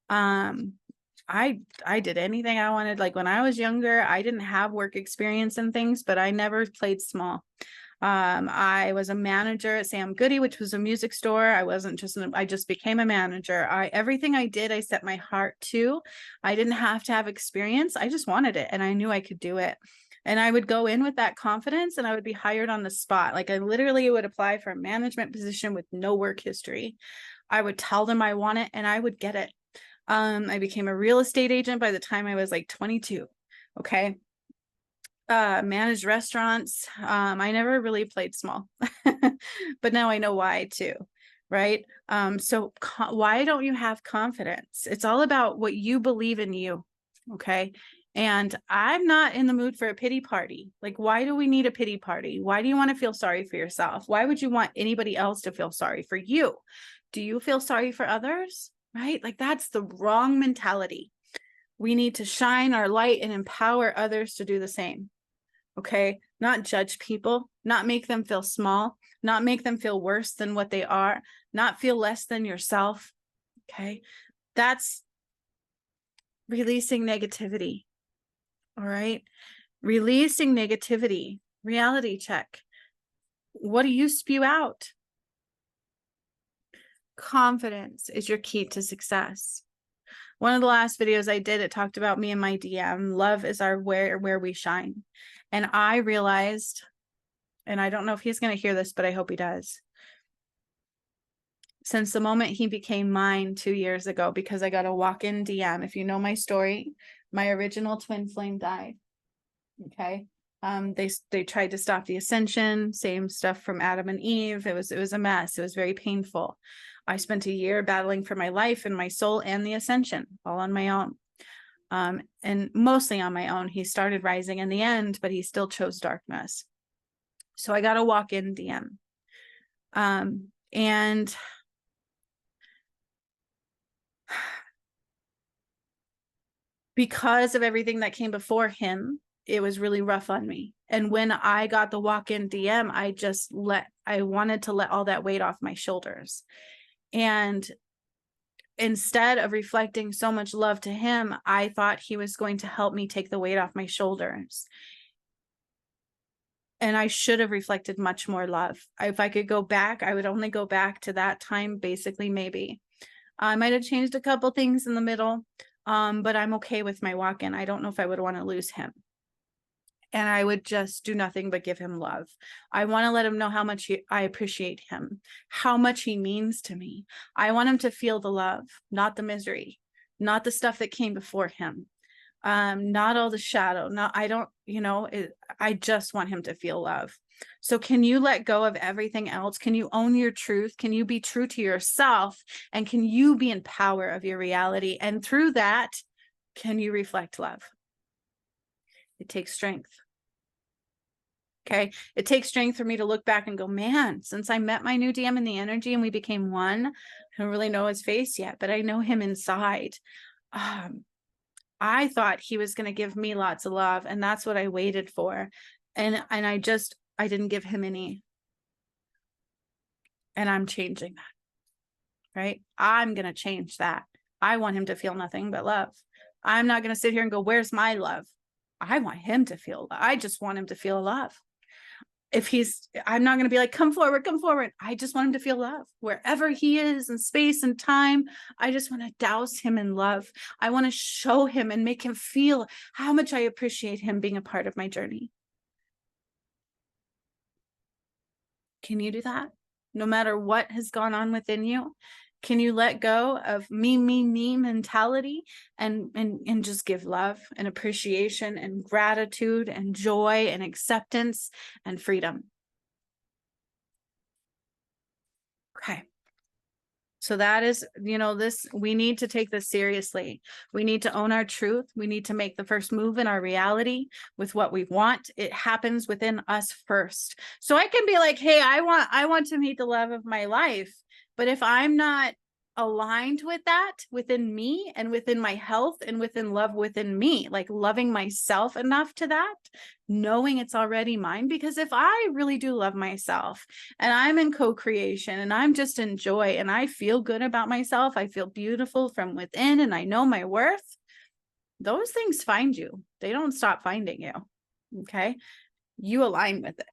I did anything I wanted. Like when I was younger, I didn't have work experience and things, but I never played small. I was a manager at Sam Goody, which was a music store. I just became a manager. Everything I did, I set my heart to. I didn't have to have experience. I just wanted it, and I knew I could do it. And I would go in with that confidence, and I would be hired on the spot. Like, I literally would apply for a management position with no work history. I would tell them I want it, and I would get it. I became a real estate agent by the time I was like 22. Okay. Managed restaurants. I never really played small, but now I know why too, right? So why don't you have confidence? It's all about what you believe in you, okay? And I'm not in the mood for a pity party. Like, why do we need a pity party? Why do you want to feel sorry for yourself? Why would you want anybody else to feel sorry for you? Do you feel sorry for others? Right? Like, that's the wrong mentality. We need to shine our light and empower others to do the same. Okay, not judge people, not make them feel small, not make them feel worse than what they are, not feel less than yourself. Okay, that's releasing negativity. All right, releasing negativity. Reality check. What do you spew out? Confidence is your key to success. One of the last videos I did, it talked about me and my DM. Love is our where we shine. And I realized, and I don't know if he's going to hear this, but I hope he does. Since the moment he became mine 2 years ago, because I got a walk-in DM. If you know my story, my original twin flame died. Okay. They tried to stop the ascension, same stuff from Adam and Eve. It was a mess. It was very painful. I spent a year battling for my life and my soul and the ascension, all on my own. And mostly on my own. He started rising in the end, but he still chose darkness. So I got a walk-in DM. And because of everything that came before him, it was really rough on me. And when I got the walk-in DM, I wanted to let all that weight off my shoulders. And instead of reflecting so much love to him, I thought he was going to help me take the weight off my shoulders. And I should have reflected much more love. If I could go back, I would only go back to that time, basically, maybe. I might have changed a couple things in the middle, but I'm okay with my walk-in. I don't know if I would want to lose him. And I would just do nothing but give him love. I want to let him know how much I appreciate him, how much he means to me. I want him to feel the love, not the misery, not the stuff that came before him, not all the shadow. I just want him to feel love. So can you let go of everything else? Can you own your truth? Can you be true to yourself? And can you be in power of your reality? And through that, can you reflect love? It takes strength. Okay. It takes strength for me to look back and go, man, since I met my new DM in the energy and we became one, I don't really know his face yet, but I know him inside. I thought he was going to give me lots of love, and that's what I waited for. And I didn't give him any. And I'm changing that. Right? I'm going to change that. I want him to feel nothing but love. I'm not going to sit here and go, where's my love? I want him to feel love. I just want him to feel love. I'm not going to be like, come forward, come forward. I just want him to feel love wherever he is in space and time. I just want to douse him in love. I want to show him and make him feel how much I appreciate him being a part of my journey. Can you do that? No matter what has gone on within you, can you let go of me mentality and just give love and appreciation and gratitude and joy and acceptance and freedom? Okay. So that is, we need to take this seriously. We need to own our truth. We need to make the first move in our reality with what we want. It happens within us first. So I can be like, hey, I want to meet the love of my life. But if I'm not aligned with that within me and within my health and within love within me, like loving myself enough to that, knowing it's already mine, because if I really do love myself and I'm in co-creation and I'm just in joy and I feel good about myself, I feel beautiful from within and I know my worth, those things find you. They don't stop finding you. Okay. You align with it.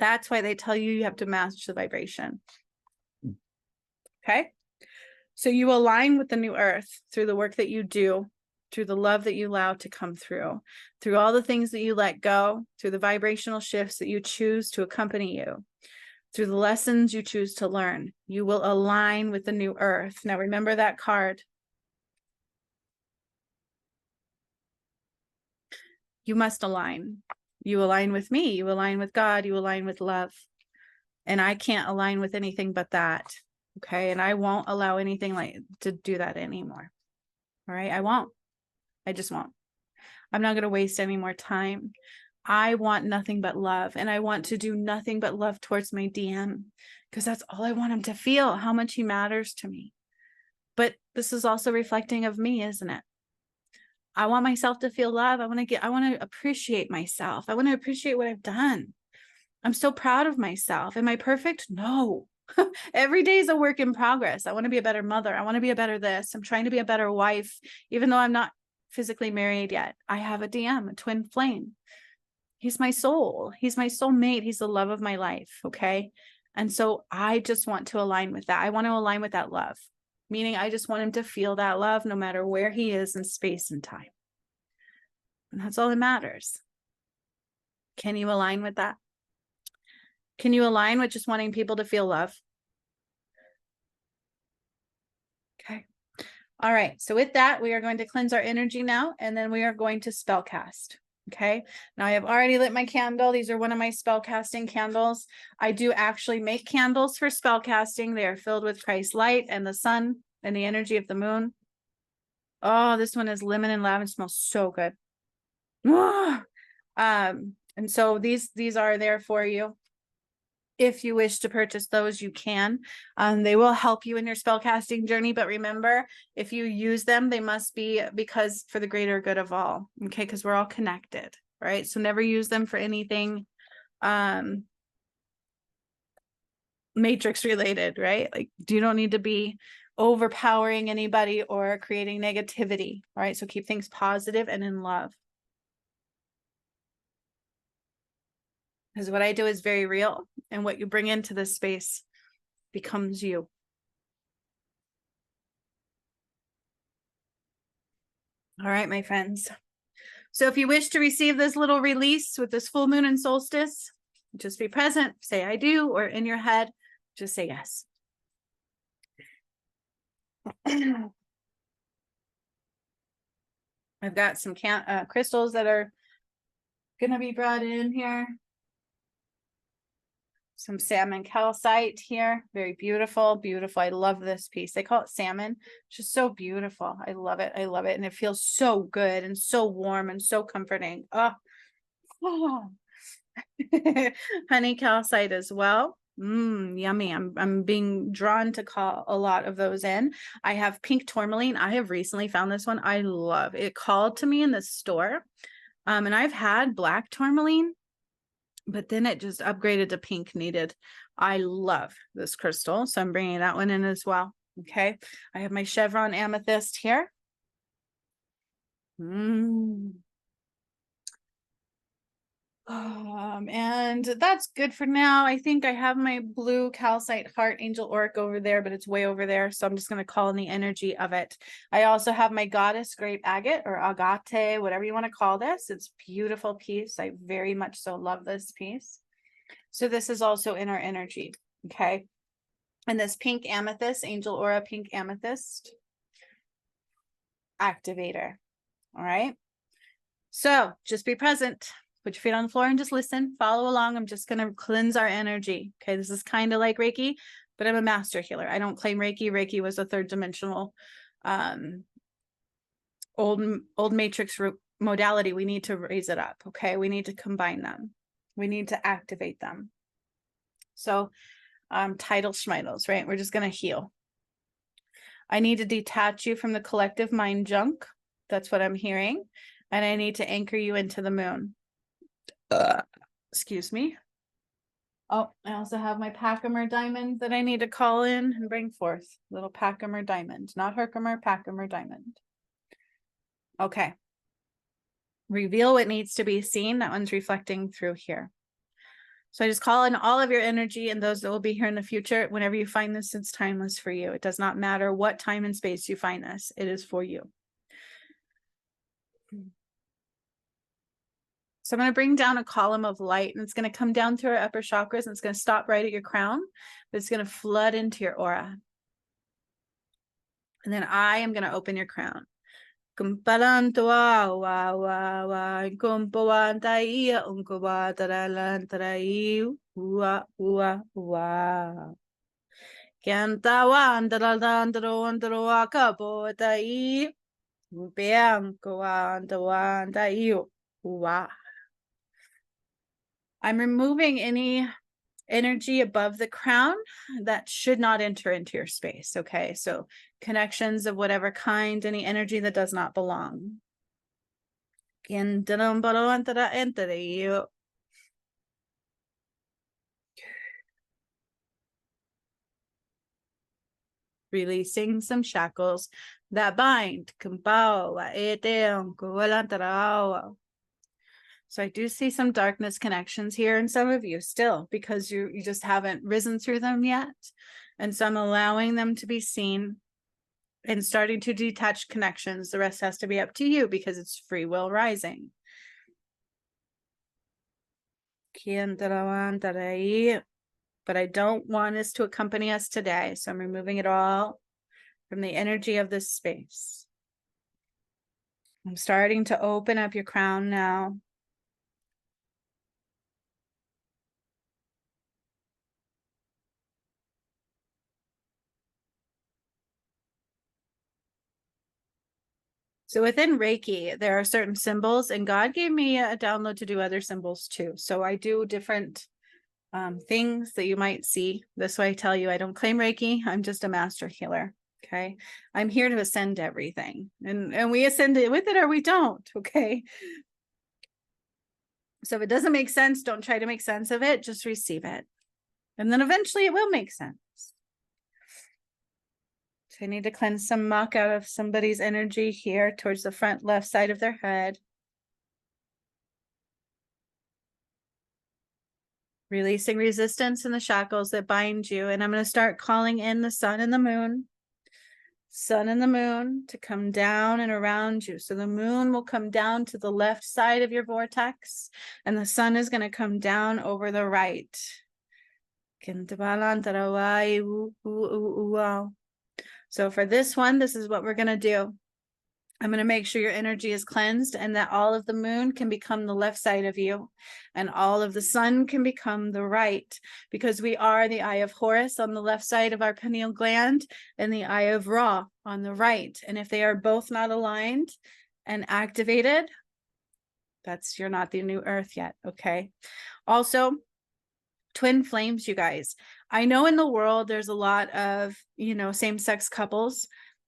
That's why they tell you have to match the vibration. Okay. So you align with the new earth through the work that you do, through the love that you allow to come through all the things that you let go, through the vibrational shifts that you choose to accompany you, through the lessons you choose to learn. You will align with the new earth. Now remember that card. You must align. You align with me. You align with God. You align with love. And I can't align with anything but that. Okay. And I won't allow anything like to do that anymore. All right. I won't. I just won't. I'm not going to waste any more time. I want nothing but love. And I want to do nothing but love towards my DM, because that's all I want him to feel, how much he matters to me. But this is also reflecting of me, isn't it? I want myself to feel love. I want to appreciate myself. I want to appreciate what I've done. I'm so proud of myself. Am I perfect? No. Every day is a work in progress. I want to be a better mother. I want to be a better this. I'm trying to be a better wife, even though I'm not physically married yet. I have a DM, a twin flame. He's my soul. He's my soulmate. He's the love of my life. Okay. And so I just want to align with that. I want to align with that love, meaning I just want him to feel that love no matter where he is in space and time. And that's all that matters. Can you align with that? Can you align with just wanting people to feel love? Okay. All right. So with that, we are going to cleanse our energy now, and then we are going to spell cast. Okay. Now I have already lit my candle. These are one of my spell casting candles. I do actually make candles for spell casting. They are filled with Christ's light and the sun and the energy of the moon. Oh, this one is lemon and lavender. It smells so good. And so these are there for you. If you wish to purchase those, you can. They will help you in your spellcasting journey. But remember, if you use them, they must be because for the greater good of all. Okay, because we're all connected, right? So never use them for anything matrix related, right? Like you don't need to be overpowering anybody or creating negativity, right? So keep things positive and in love. Because what I do is very real, and what you bring into this space becomes you. All right, my friends. So if you wish to receive this little release with this full moon and solstice, just be present, say I do, or in your head, just say yes. I've got some crystals that are going to be brought in here. Some salmon calcite here. Very beautiful, beautiful. I love this piece. They call it salmon. It's just so beautiful. I love it. I love it. And it feels so good and so warm and so comforting. Oh. Honey calcite as well. Yummy. I'm being drawn to call a lot of those in. I have pink tourmaline. I have recently found this one. I love it. It called to me in the store. And I've had black tourmaline, but then it just upgraded to pink needed. I love this crystal, so I'm bringing that one in as well. Okay. I have my chevron amethyst here. And that's good for now. I think I have my blue calcite heart angel auric over there, but it's way over there. So I'm just going to call in the energy of it. I also have my goddess grape agate or agate, whatever you want to call this. It's a beautiful piece. I very much so love this piece. So this is also in our energy. Okay. And this pink amethyst, angel aura pink amethyst activator. All right. So just be present. Put your feet on the floor and just listen. Follow along. I'm just going to cleanse our energy. Okay. This is kind of like Reiki, but I'm a master healer. I don't claim Reiki. Reiki was a third dimensional, old matrix modality. We need to raise it up. Okay. We need to combine them. We need to activate them. So, title schmitals, right? We're just going to heal. I need to detach you from the collective mind junk. That's what I'm hearing. And I need to anchor you into the moon. Excuse me. Oh, I also have my Pachymer diamond that I need to call in and bring forth. Little Pachymer diamond, not Herkimer, Pachymer diamond. Okay. Reveal what needs to be seen. That one's reflecting through here. So I just call in all of your energy and those that will be here in the future. Whenever you find this, it's timeless for you. It does not matter what time and space you find this. It is for you. So I'm going to bring down a column of light, and it's going to come down through our upper chakras, and it's going to stop right at your crown, but it's going to flood into your aura. And then I am going to open your crown. Kumpalan tua wa wa wa kumpawan taia unkuwa taralan tarai wa wa wa Kantawan taralan taron taroa kapo tai upiam kawan tawan tai wa. I'm removing any energy above the crown that should not enter into your space. Okay, so connections of whatever kind, any energy that does not belong. Releasing some shackles that bind. So I do see some darkness connections here in some of you still, because you just haven't risen through them yet. And so I'm allowing them to be seen and starting to detach connections. The rest has to be up to you because it's free will rising. But I don't want this to accompany us today. So I'm removing it all from the energy of this space. I'm starting to open up your crown now. So within Reiki, there are certain symbols, and God gave me a download to do other symbols too. So I do different things that you might see. This way I tell you, I don't claim Reiki. I'm just a master healer. Okay. I'm here to ascend everything, and we ascend it with it or we don't. Okay. So if it doesn't make sense, don't try to make sense of it. Just receive it. And then eventually it will make sense. So I need to cleanse some muck out of somebody's energy here towards the front left side of their head. Releasing resistance and the shackles that bind you. And I'm going to start calling in the sun and the moon. Sun and the moon to come down and around you. So the moon will come down to the left side of your vortex, and the sun is going to come down over the right. So for this one, this is what we're going to do. I'm going to make sure your energy is cleansed, and that all of the moon can become the left side of you, and all of the sun can become the right, because we are the eye of Horus on the left side of our pineal gland and the eye of Ra on the right. And if they are both not aligned and activated, you're not the new earth yet. Okay. Also, twin flames, you guys. I know in the world there's a lot of, same-sex couples.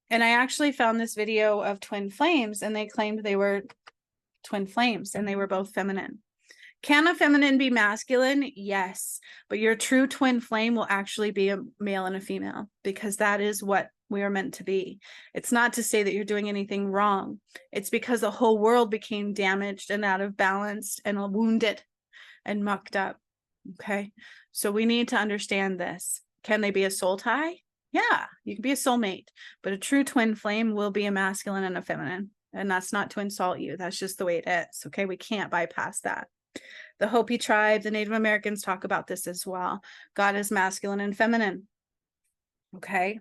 And I actually found this video of twin flames, and they claimed they were twin flames and they were both feminine. Can a feminine be masculine? Yes. But your true twin flame will actually be a male and a female, because that is what we are meant to be. It's not to say that you're doing anything wrong. It's because the whole world became damaged and out of balance and wounded and mucked up. Okay. So we need to understand this. Can they be a soul tie? Yeah, you can be a soulmate, but a true twin flame will be a masculine and a feminine. And that's not to insult you. That's just the way it is. Okay. We can't bypass that. The Hopi tribe, the Native Americans talk about this as well. God is masculine and feminine. Okay.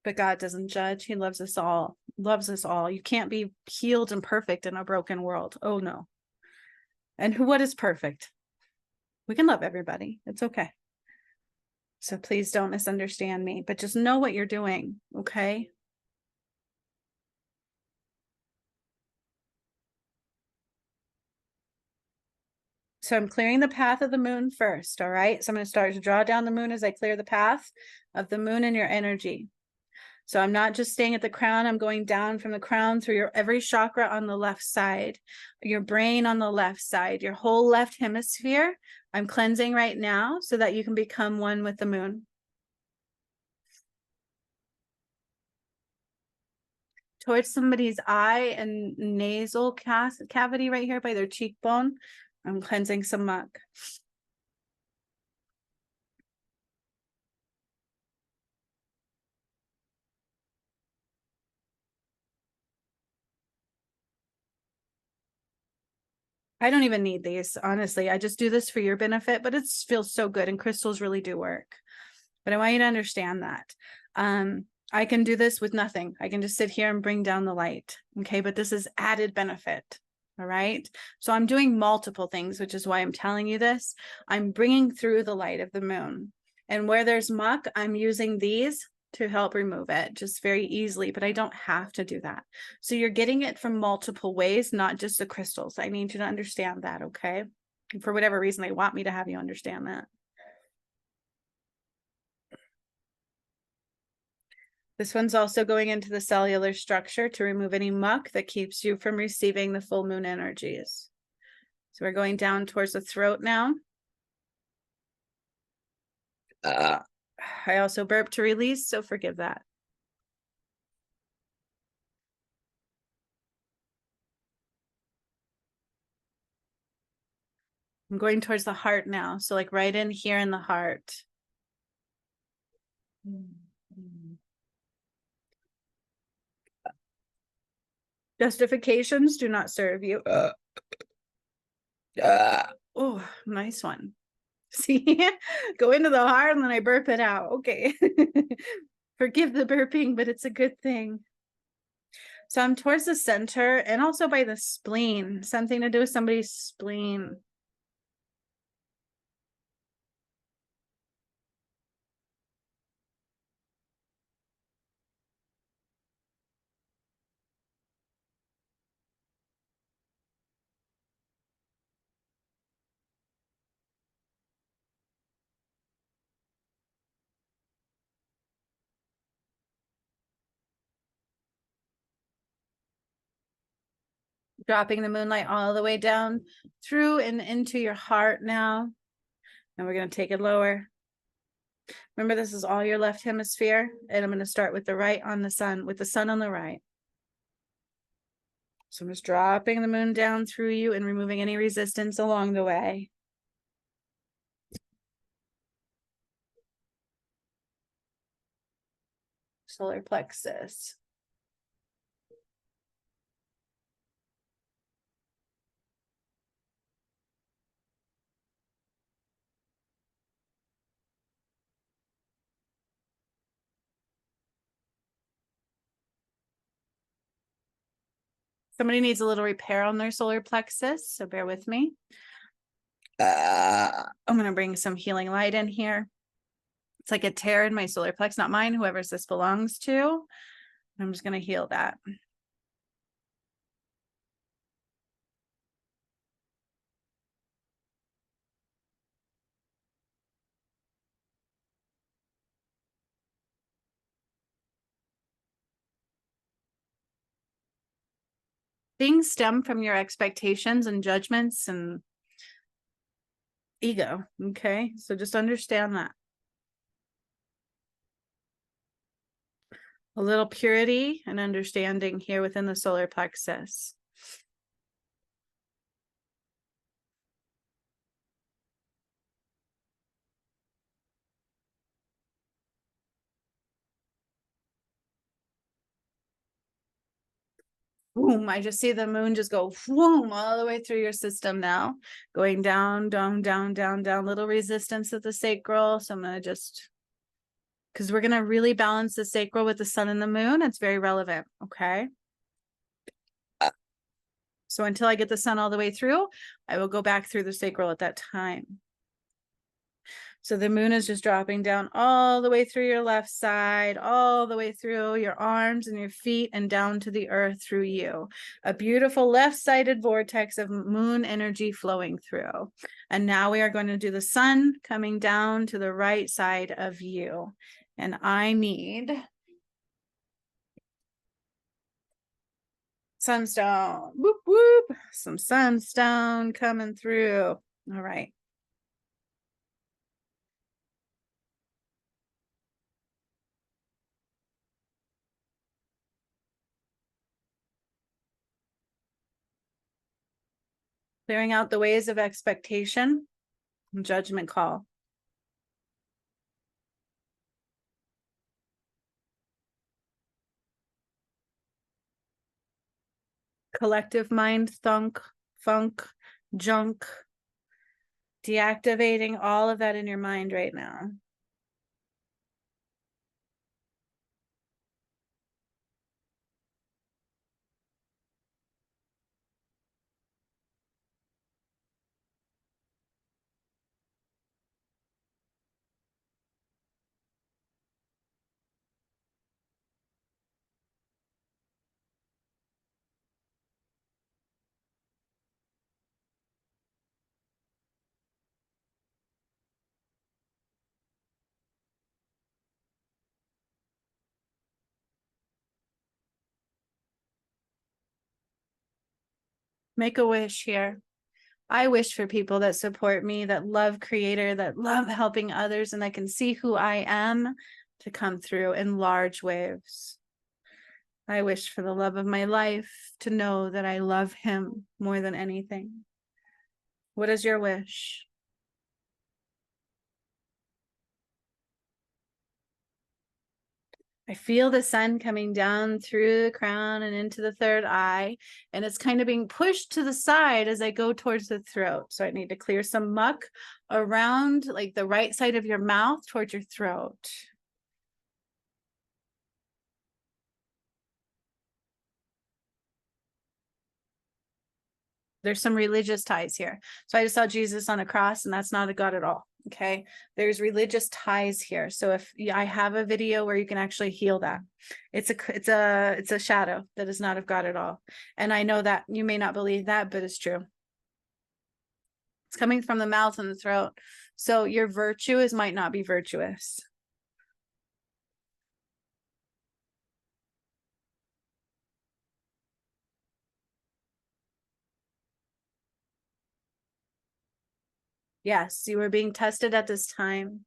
But God doesn't judge. He loves us all. Loves us all. You can't be healed and perfect in a broken world. Oh no. And what is perfect? We can love everybody. It's okay. So please don't misunderstand me, but just know what you're doing, okay? So I'm clearing the path of the moon first, all right? So I'm going to start to draw down the moon as I clear the path of the moon and your energy. So I'm not just staying at the crown. I'm going down from the crown through your every chakra on the left side, your brain on the left side, your whole left hemisphere. I'm cleansing right now so that you can become one with the moon. Towards somebody's eye and nasal cavity right here by their cheekbone. I'm cleansing some muck. I don't even need these, honestly. I just do this for your benefit, but it feels so good, and crystals really do work. But I want you to understand that. I can do this with nothing. I can just sit here and bring down the light. Okay. But this is added benefit. All right. So I'm doing multiple things, which is why I'm telling you this. I'm bringing through the light of the moon. And where there's muck, I'm using these to help remove it just very easily, but I don't have to do that. So you're getting it from multiple ways, not just the crystals. I need you to understand that. Okay. And for whatever reason, they want me to have you understand that. This one's also going into the cellular structure to remove any muck that keeps you from receiving the full moon energies. So we're going down towards the throat now. I also burped to release, so forgive that. I'm going towards the heart now. So like right in here in the heart. Justifications do not serve you. Oh, nice one. See, go into the heart and then I burp it out. Okay. Forgive the burping, but it's a good thing. So I'm towards the center and also by the spleen, something to do with somebody's spleen. Dropping the moonlight all the way down through and into your heart now. And we're going to take it lower. Remember, this is all your left hemisphere. And I'm going to start with the right on the sun, with the sun on the right. So I'm just dropping the moon down through you and removing any resistance along the way. Solar plexus. Somebody needs a little repair on their solar plexus, so bear with me. I'm going to bring some healing light in here. It's like a tear in my solar plex, not mine, whoever's this belongs to. I'm just going to heal that. Things stem from your expectations and judgments and ego. Okay. So just understand that. A little purity and understanding here within the solar plexus. Boom, I just see the moon just go boom all the way through your system now, going down, down, down, down, down, little resistance at the sacral. So I'm going to just, because we're going to really balance the sacral with the sun and the moon. It's very relevant. Okay. So until I get the sun all the way through, I will go back through the sacral at that time. So the moon is just dropping down all the way through your left side, all the way through your arms and your feet and down to the earth through you. A beautiful left-sided vortex of moon energy flowing through. And now we are going to do the sun coming down to the right side of you. And I need sunstone. Whoop, whoop. Some sunstone coming through. All right. Clearing out the ways of expectation and judgment call. Collective mind funk, junk. Deactivating all of that in your mind right now. Make a wish here. I wish for people that support me, that love Creator, that love helping others, and that can see who I am to come through in large waves. I wish for the love of my life to know that I love him more than anything. What is your wish? I feel the sun coming down through the crown and into the third eye, and it's kind of being pushed to the side as I go towards the throat. So I need to clear some muck around like the right side of your mouth towards your throat. There's some religious ties here. So I just saw Jesus on a cross, and that's not a God at all. Okay. There's religious ties here. So if I have a video where you can actually heal that, it's a shadow that is not of God at all. And I know that you may not believe that, but it's true. It's coming from the mouth and the throat. So your virtue might not be virtuous. Yes, you were being tested at this time.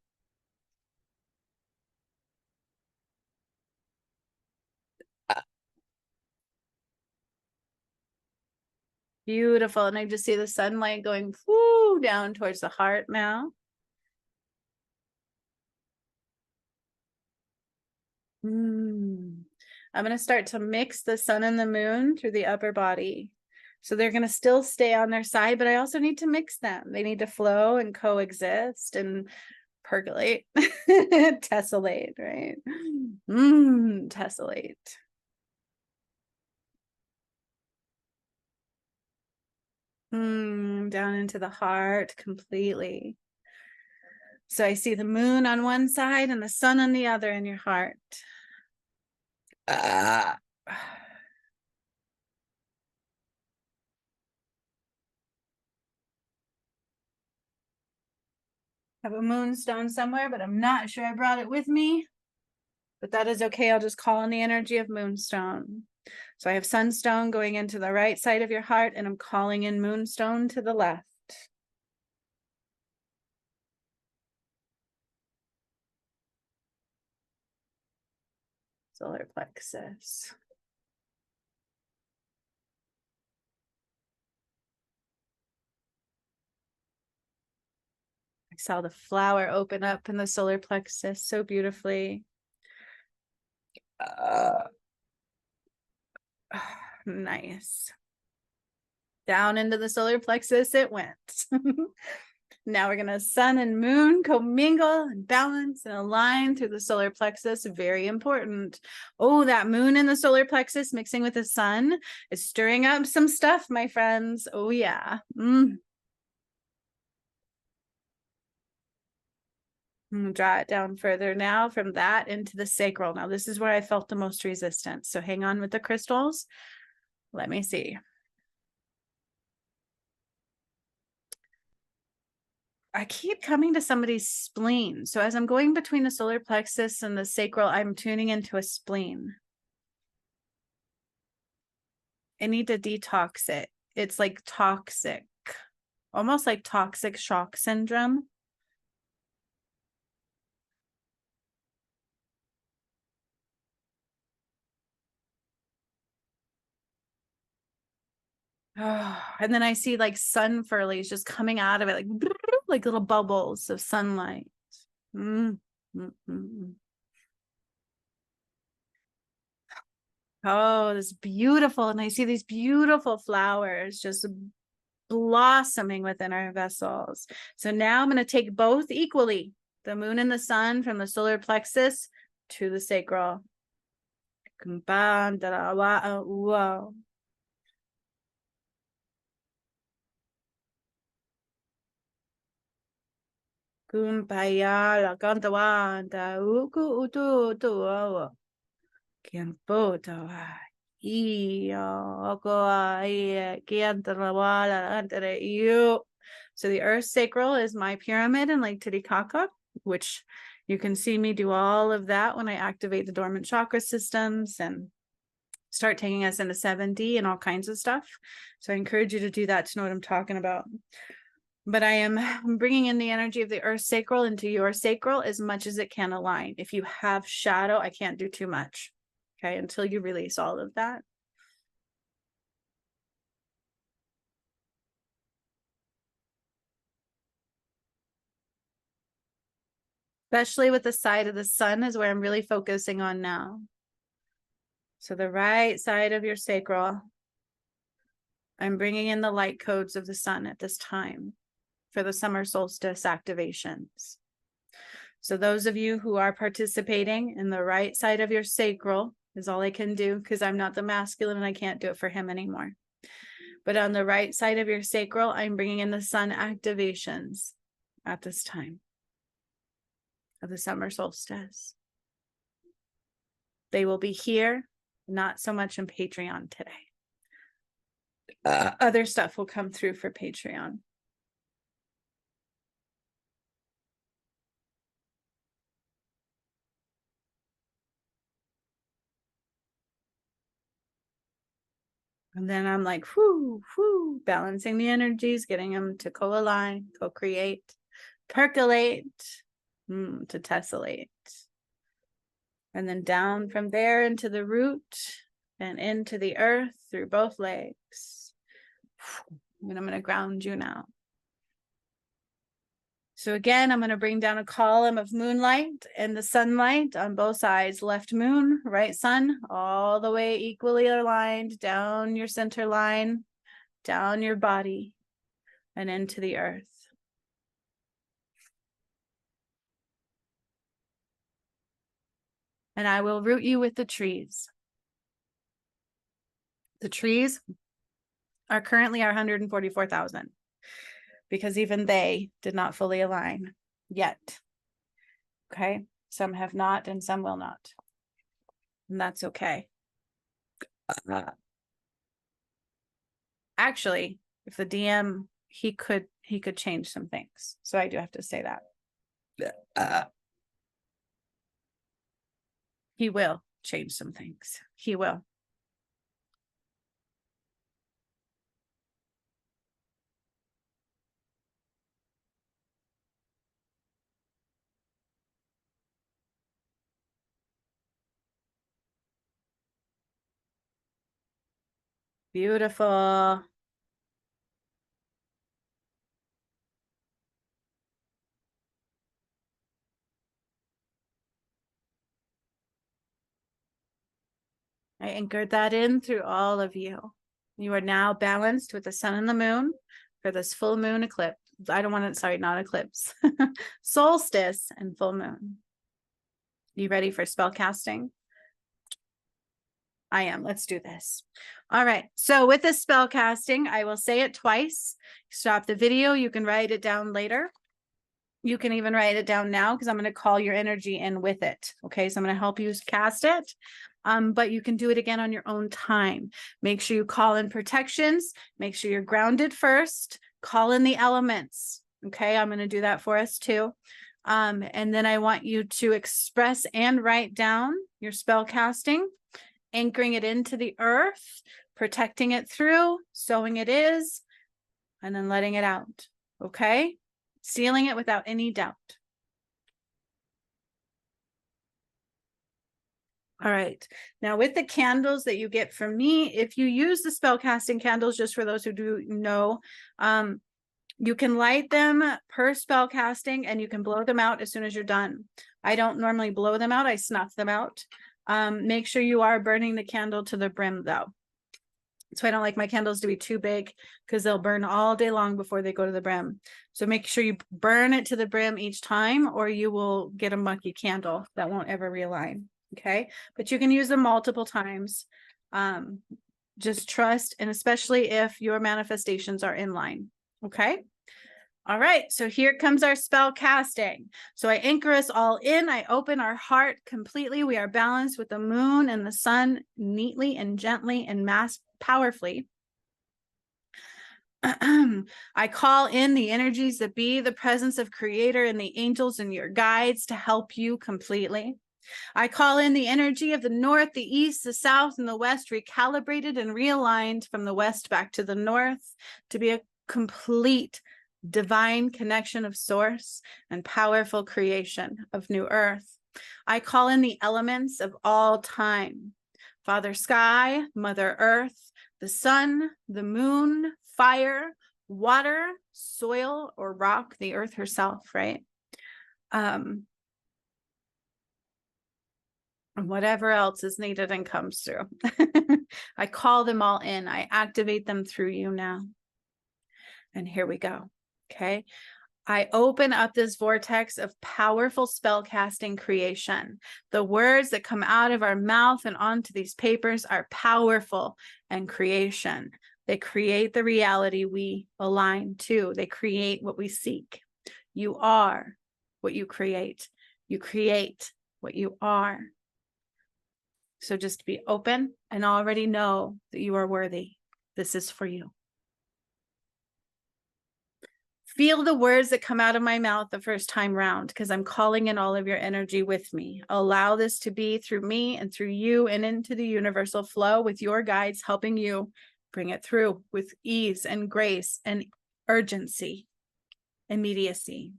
Beautiful. And I just see the sunlight going whoo down towards the heart now. I'm going to start to mix the sun and the moon through the upper body. So they're going to still stay on their side, but I also need to mix them. They need to flow and coexist and percolate, tessellate, right? Tessellate. Down into the heart completely. So I see the moon on one side and the sun on the other in your heart. Have a moonstone somewhere, but I'm not sure I brought it with me. But that is okay. I'll just call on the energy of moonstone. So I have sunstone going into the right side of your heart, and I'm calling in moonstone to the left. Solar plexus. I saw the flower open up in the solar plexus so beautifully. Nice. Down into the solar plexus it went. Now we're going to sun and moon commingle and balance and align through the solar plexus. Very important. Oh, that moon in the solar plexus mixing with the sun is stirring up some stuff, my friends. Oh, yeah. Draw it down further now from that into the sacral. Now, this is where I felt the most resistance. So hang on with the crystals. Let me see. I keep coming to somebody's spleen. So as I'm going between the solar plexus and the sacral, I'm tuning into a spleen. I need to detox it. It's like toxic, almost like toxic shock syndrome. And then I see like sun furlies just coming out of it, like little bubbles of sunlight. Mm, mm, mm, mm. Oh, this beautiful. And I see these beautiful flowers just blossoming within our vessels. So now I'm going to take both equally, the moon and the sun, from the solar plexus to the sacral. Wow. Kumpaya la kantawanda uku utu tu kiampotawa iyo okoa ie kiantrawala antere iyo. So the earth sacral is my pyramid in Lake Titicaca, which you can see me do all of that when I activate the dormant chakra systems and start taking us into 7D and all kinds of stuff. So I encourage you to do that to know what I'm talking about. But I am bringing in the energy of the earth sacral into your sacral as much as it can align. If you have shadow, I can't do too much, okay, until you release all of that. Especially with the side of the sun is where I'm really focusing on now. So the right side of your sacral, I'm bringing in the light codes of the sun at this time for the summer solstice activations. So those of you who are participating in the right side of your sacral is all I can do, because I'm not the masculine and I can't do it for him anymore. But on the right side of your sacral, I'm bringing in the sun activations at this time of the summer solstice. They will be here, not so much in Patreon today. Other stuff will come through for Patreon. And then I'm like, whoo, whoo, balancing the energies, getting them to co-align, co-create, percolate, to tessellate. And then down from there into the root and into the earth through both legs. And I'm going to ground you now. So again, I'm going to bring down a column of moonlight and the sunlight on both sides, left moon, right sun, all the way equally aligned down your center line, down your body, and into the earth. And I will root you with the trees. The trees are currently 144,000 because even they did not fully align yet. Okay, some have not and some will not. And that's okay. Actually, if the DM, he could change some things. So I do have to say that. He will change some things. He will. Beautiful. I anchored that in through all of you. You are now balanced with the sun and the moon for this full moon eclipse. I don't want to, sorry, not eclipse. Solstice and full moon. You ready for spell casting? I am. Let's do this. All right. So with this spell casting, I will say it twice. Stop the video. You can write it down later. You can even write it down now because I'm going to call your energy in with it. Okay. So I'm going to help you cast it. But you can do it again on your own time. Make sure you call in protections. Make sure you're grounded first. Call in the elements. Okay. I'm going to do that for us too. And then I want you to express and write down your spell casting, anchoring it into the earth, protecting it through, sowing it is, and then letting it out. Okay. Sealing it without any doubt. All right. Now with the candles that you get from me, if you use the spell casting candles, just for those who do know, you can light them per spell casting and you can blow them out as soon as you're done. I don't normally blow them out. I snuff them out. Make sure you are burning the candle to the brim though. So I don't like my candles to be too big because they'll burn all day long before they go to the brim. So make sure you burn it to the brim each time or you will get a mucky candle that won't ever realign. Okay. But you can use them multiple times. Just trust, and especially if your manifestations are in line. Okay. All right, so here comes our spell casting. So I anchor us all in. I open our heart completely. We are balanced with the moon and the sun neatly and gently and powerfully. I call in the energies that be, the presence of Creator and the angels and your guides to help you completely. I call in the energy of the north, the east, the south, and the west, recalibrated and realigned from the west back to the north to be a complete divine connection of source and powerful creation of new earth. I call in the elements of all time, Father Sky, Mother Earth, the sun, the moon, fire, water, soil, or rock, the earth herself, right? Whatever else is needed and comes through. I call them all in. I activate them through you now. And here we go. Okay. I open up this vortex of powerful spell casting creation. The words that come out of our mouth and onto these papers are powerful and creation. They create the reality we align to. They create what we seek. You are what you create. You create what you are. So just be open and already know that you are worthy. This is for you. Feel the words that come out of my mouth the first time round, because I'm calling in all of your energy with me. Allow this to be through me and through you and into the universal flow with your guides helping you bring it through with ease and grace and urgency, immediacy.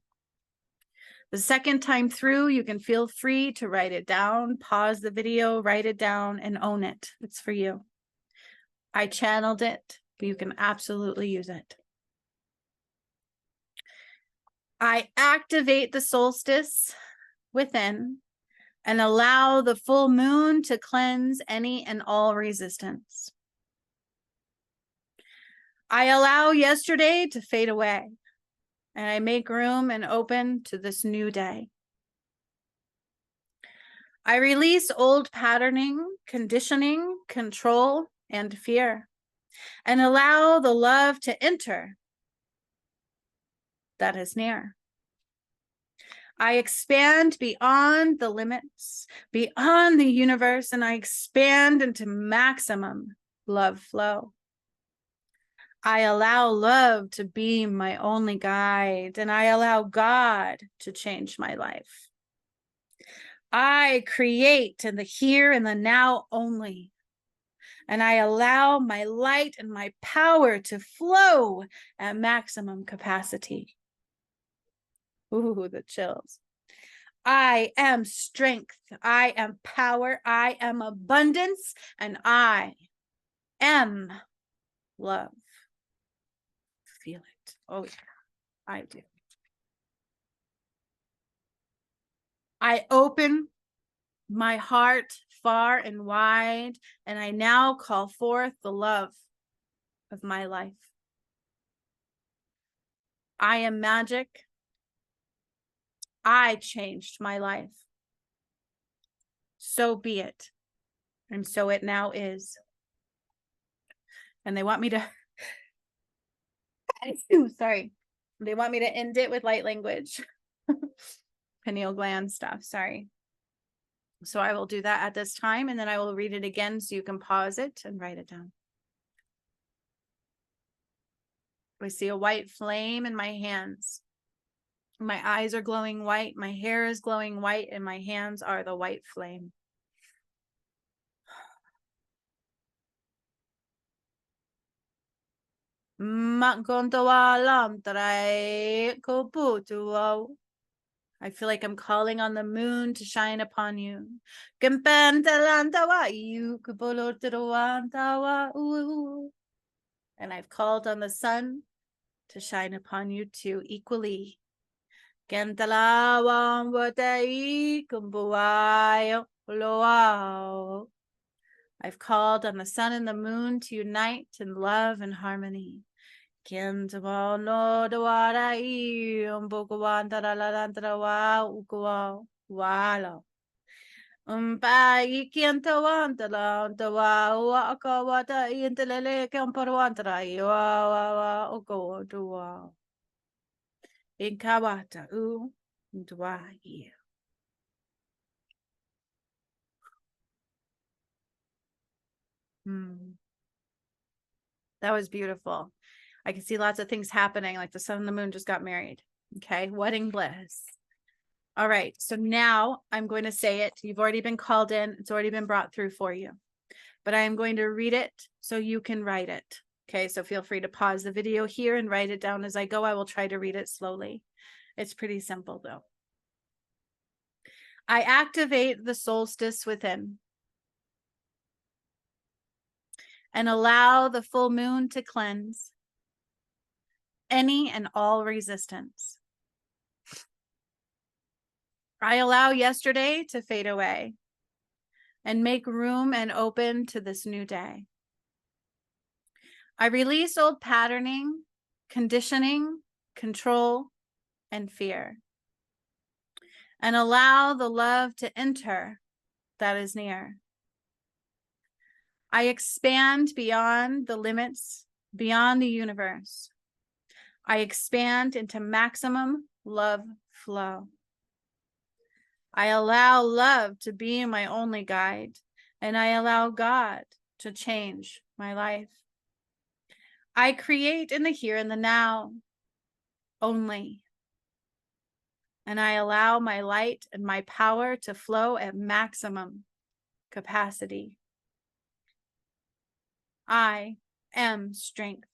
The second time through, you can feel free to write it down, pause the video, write it down, and own it. It's for you. I channeled it, but you can absolutely use it. I activate the solstice within and allow the full moon to cleanse any and all resistance. I allow yesterday to fade away, and I make room and open to this new day. I release old patterning, conditioning, control, and fear, and allow the love to enter that is near. I expand beyond the limits, beyond the universe, and I expand into maximum love flow. I allow love to be my only guide, and I allow God to change my life. I create in the here and the now only, and I allow my light and my power to flow at maximum capacity. Ooh, the chills. I am strength. I am power. I am abundance. And I am love. Feel it. Oh, yeah, I do. I open my heart far and wide, and I now call forth the love of my life. I am magic. I changed my life. So be it. And so it now is. And they want me to, sorry. They want me to end it with light language. Pineal gland stuff, sorry. So I will do that at this time, and then I will read it again so you can pause it and write it down. I see a white flame in my hands. My eyes are glowing white, my hair is glowing white, and my hands are the white flame. Makontoa lam trai ko putuo. I feel like I'm calling on the moon to shine upon you. And I've called on the sun to shine upon you too equally. I've called on the sun and the moon to unite in love and harmony. That was beautiful. I can see lots of things happening, like the sun and the moon just got married. Okay, wedding bliss. All right, so now I'm going to say it. You've already been called in. It's already been brought through for you. But I am going to read it so you can write it. Okay, so feel free to pause the video here and write it down as I go. I will try to read it slowly. It's pretty simple though. I activate the solstice within and allow the full moon to cleanse any and all resistance. I allow yesterday to fade away and make room and open to this new day. I release old patterning, conditioning, control, and fear, and allow the love to enter that is near. I expand beyond the limits, beyond the universe. I expand into maximum love flow. I allow love to be my only guide, and I allow God to change my life. I create in the here and the now only, and I allow my light and my power to flow at maximum capacity. I am strength.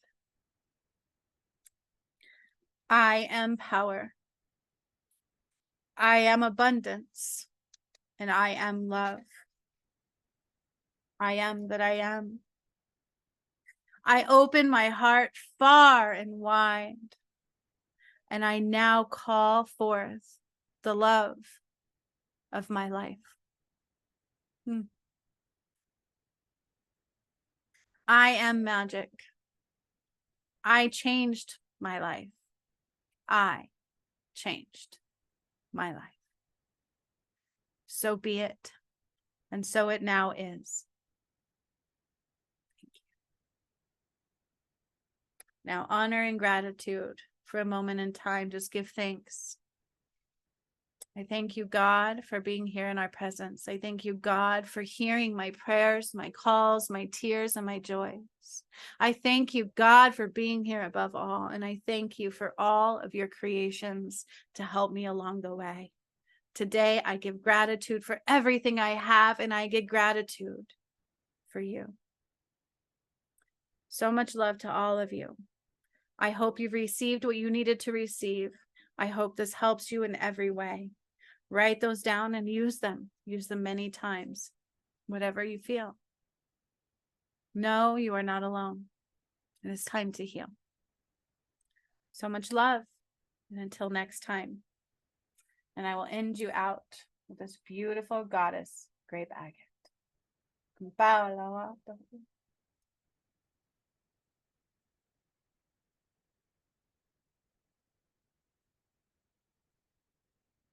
I am power. I am abundance, and I am love. I am that I am. I open my heart far and wide, and I now call forth the love of my life. I am magic. I changed my life. I changed my life. So be it, and so it now is. Thank you. Now, honor and gratitude for a moment in time. Just give thanks. I thank you, God, for being here in our presence. I thank you, God, for hearing my prayers, my calls, my tears, and my joys. I thank you, God, for being here above all. And I thank you for all of your creations to help me along the way. Today, I give gratitude for everything I have, and I give gratitude for you. So much love to all of you. I hope you've received what you needed to receive. I hope this helps you in every way. Write those down and use them. Use them many times, whatever you feel. No, you are not alone. It is time to heal. So much love. And until next time. And I will end you out with this beautiful goddess, grape agate.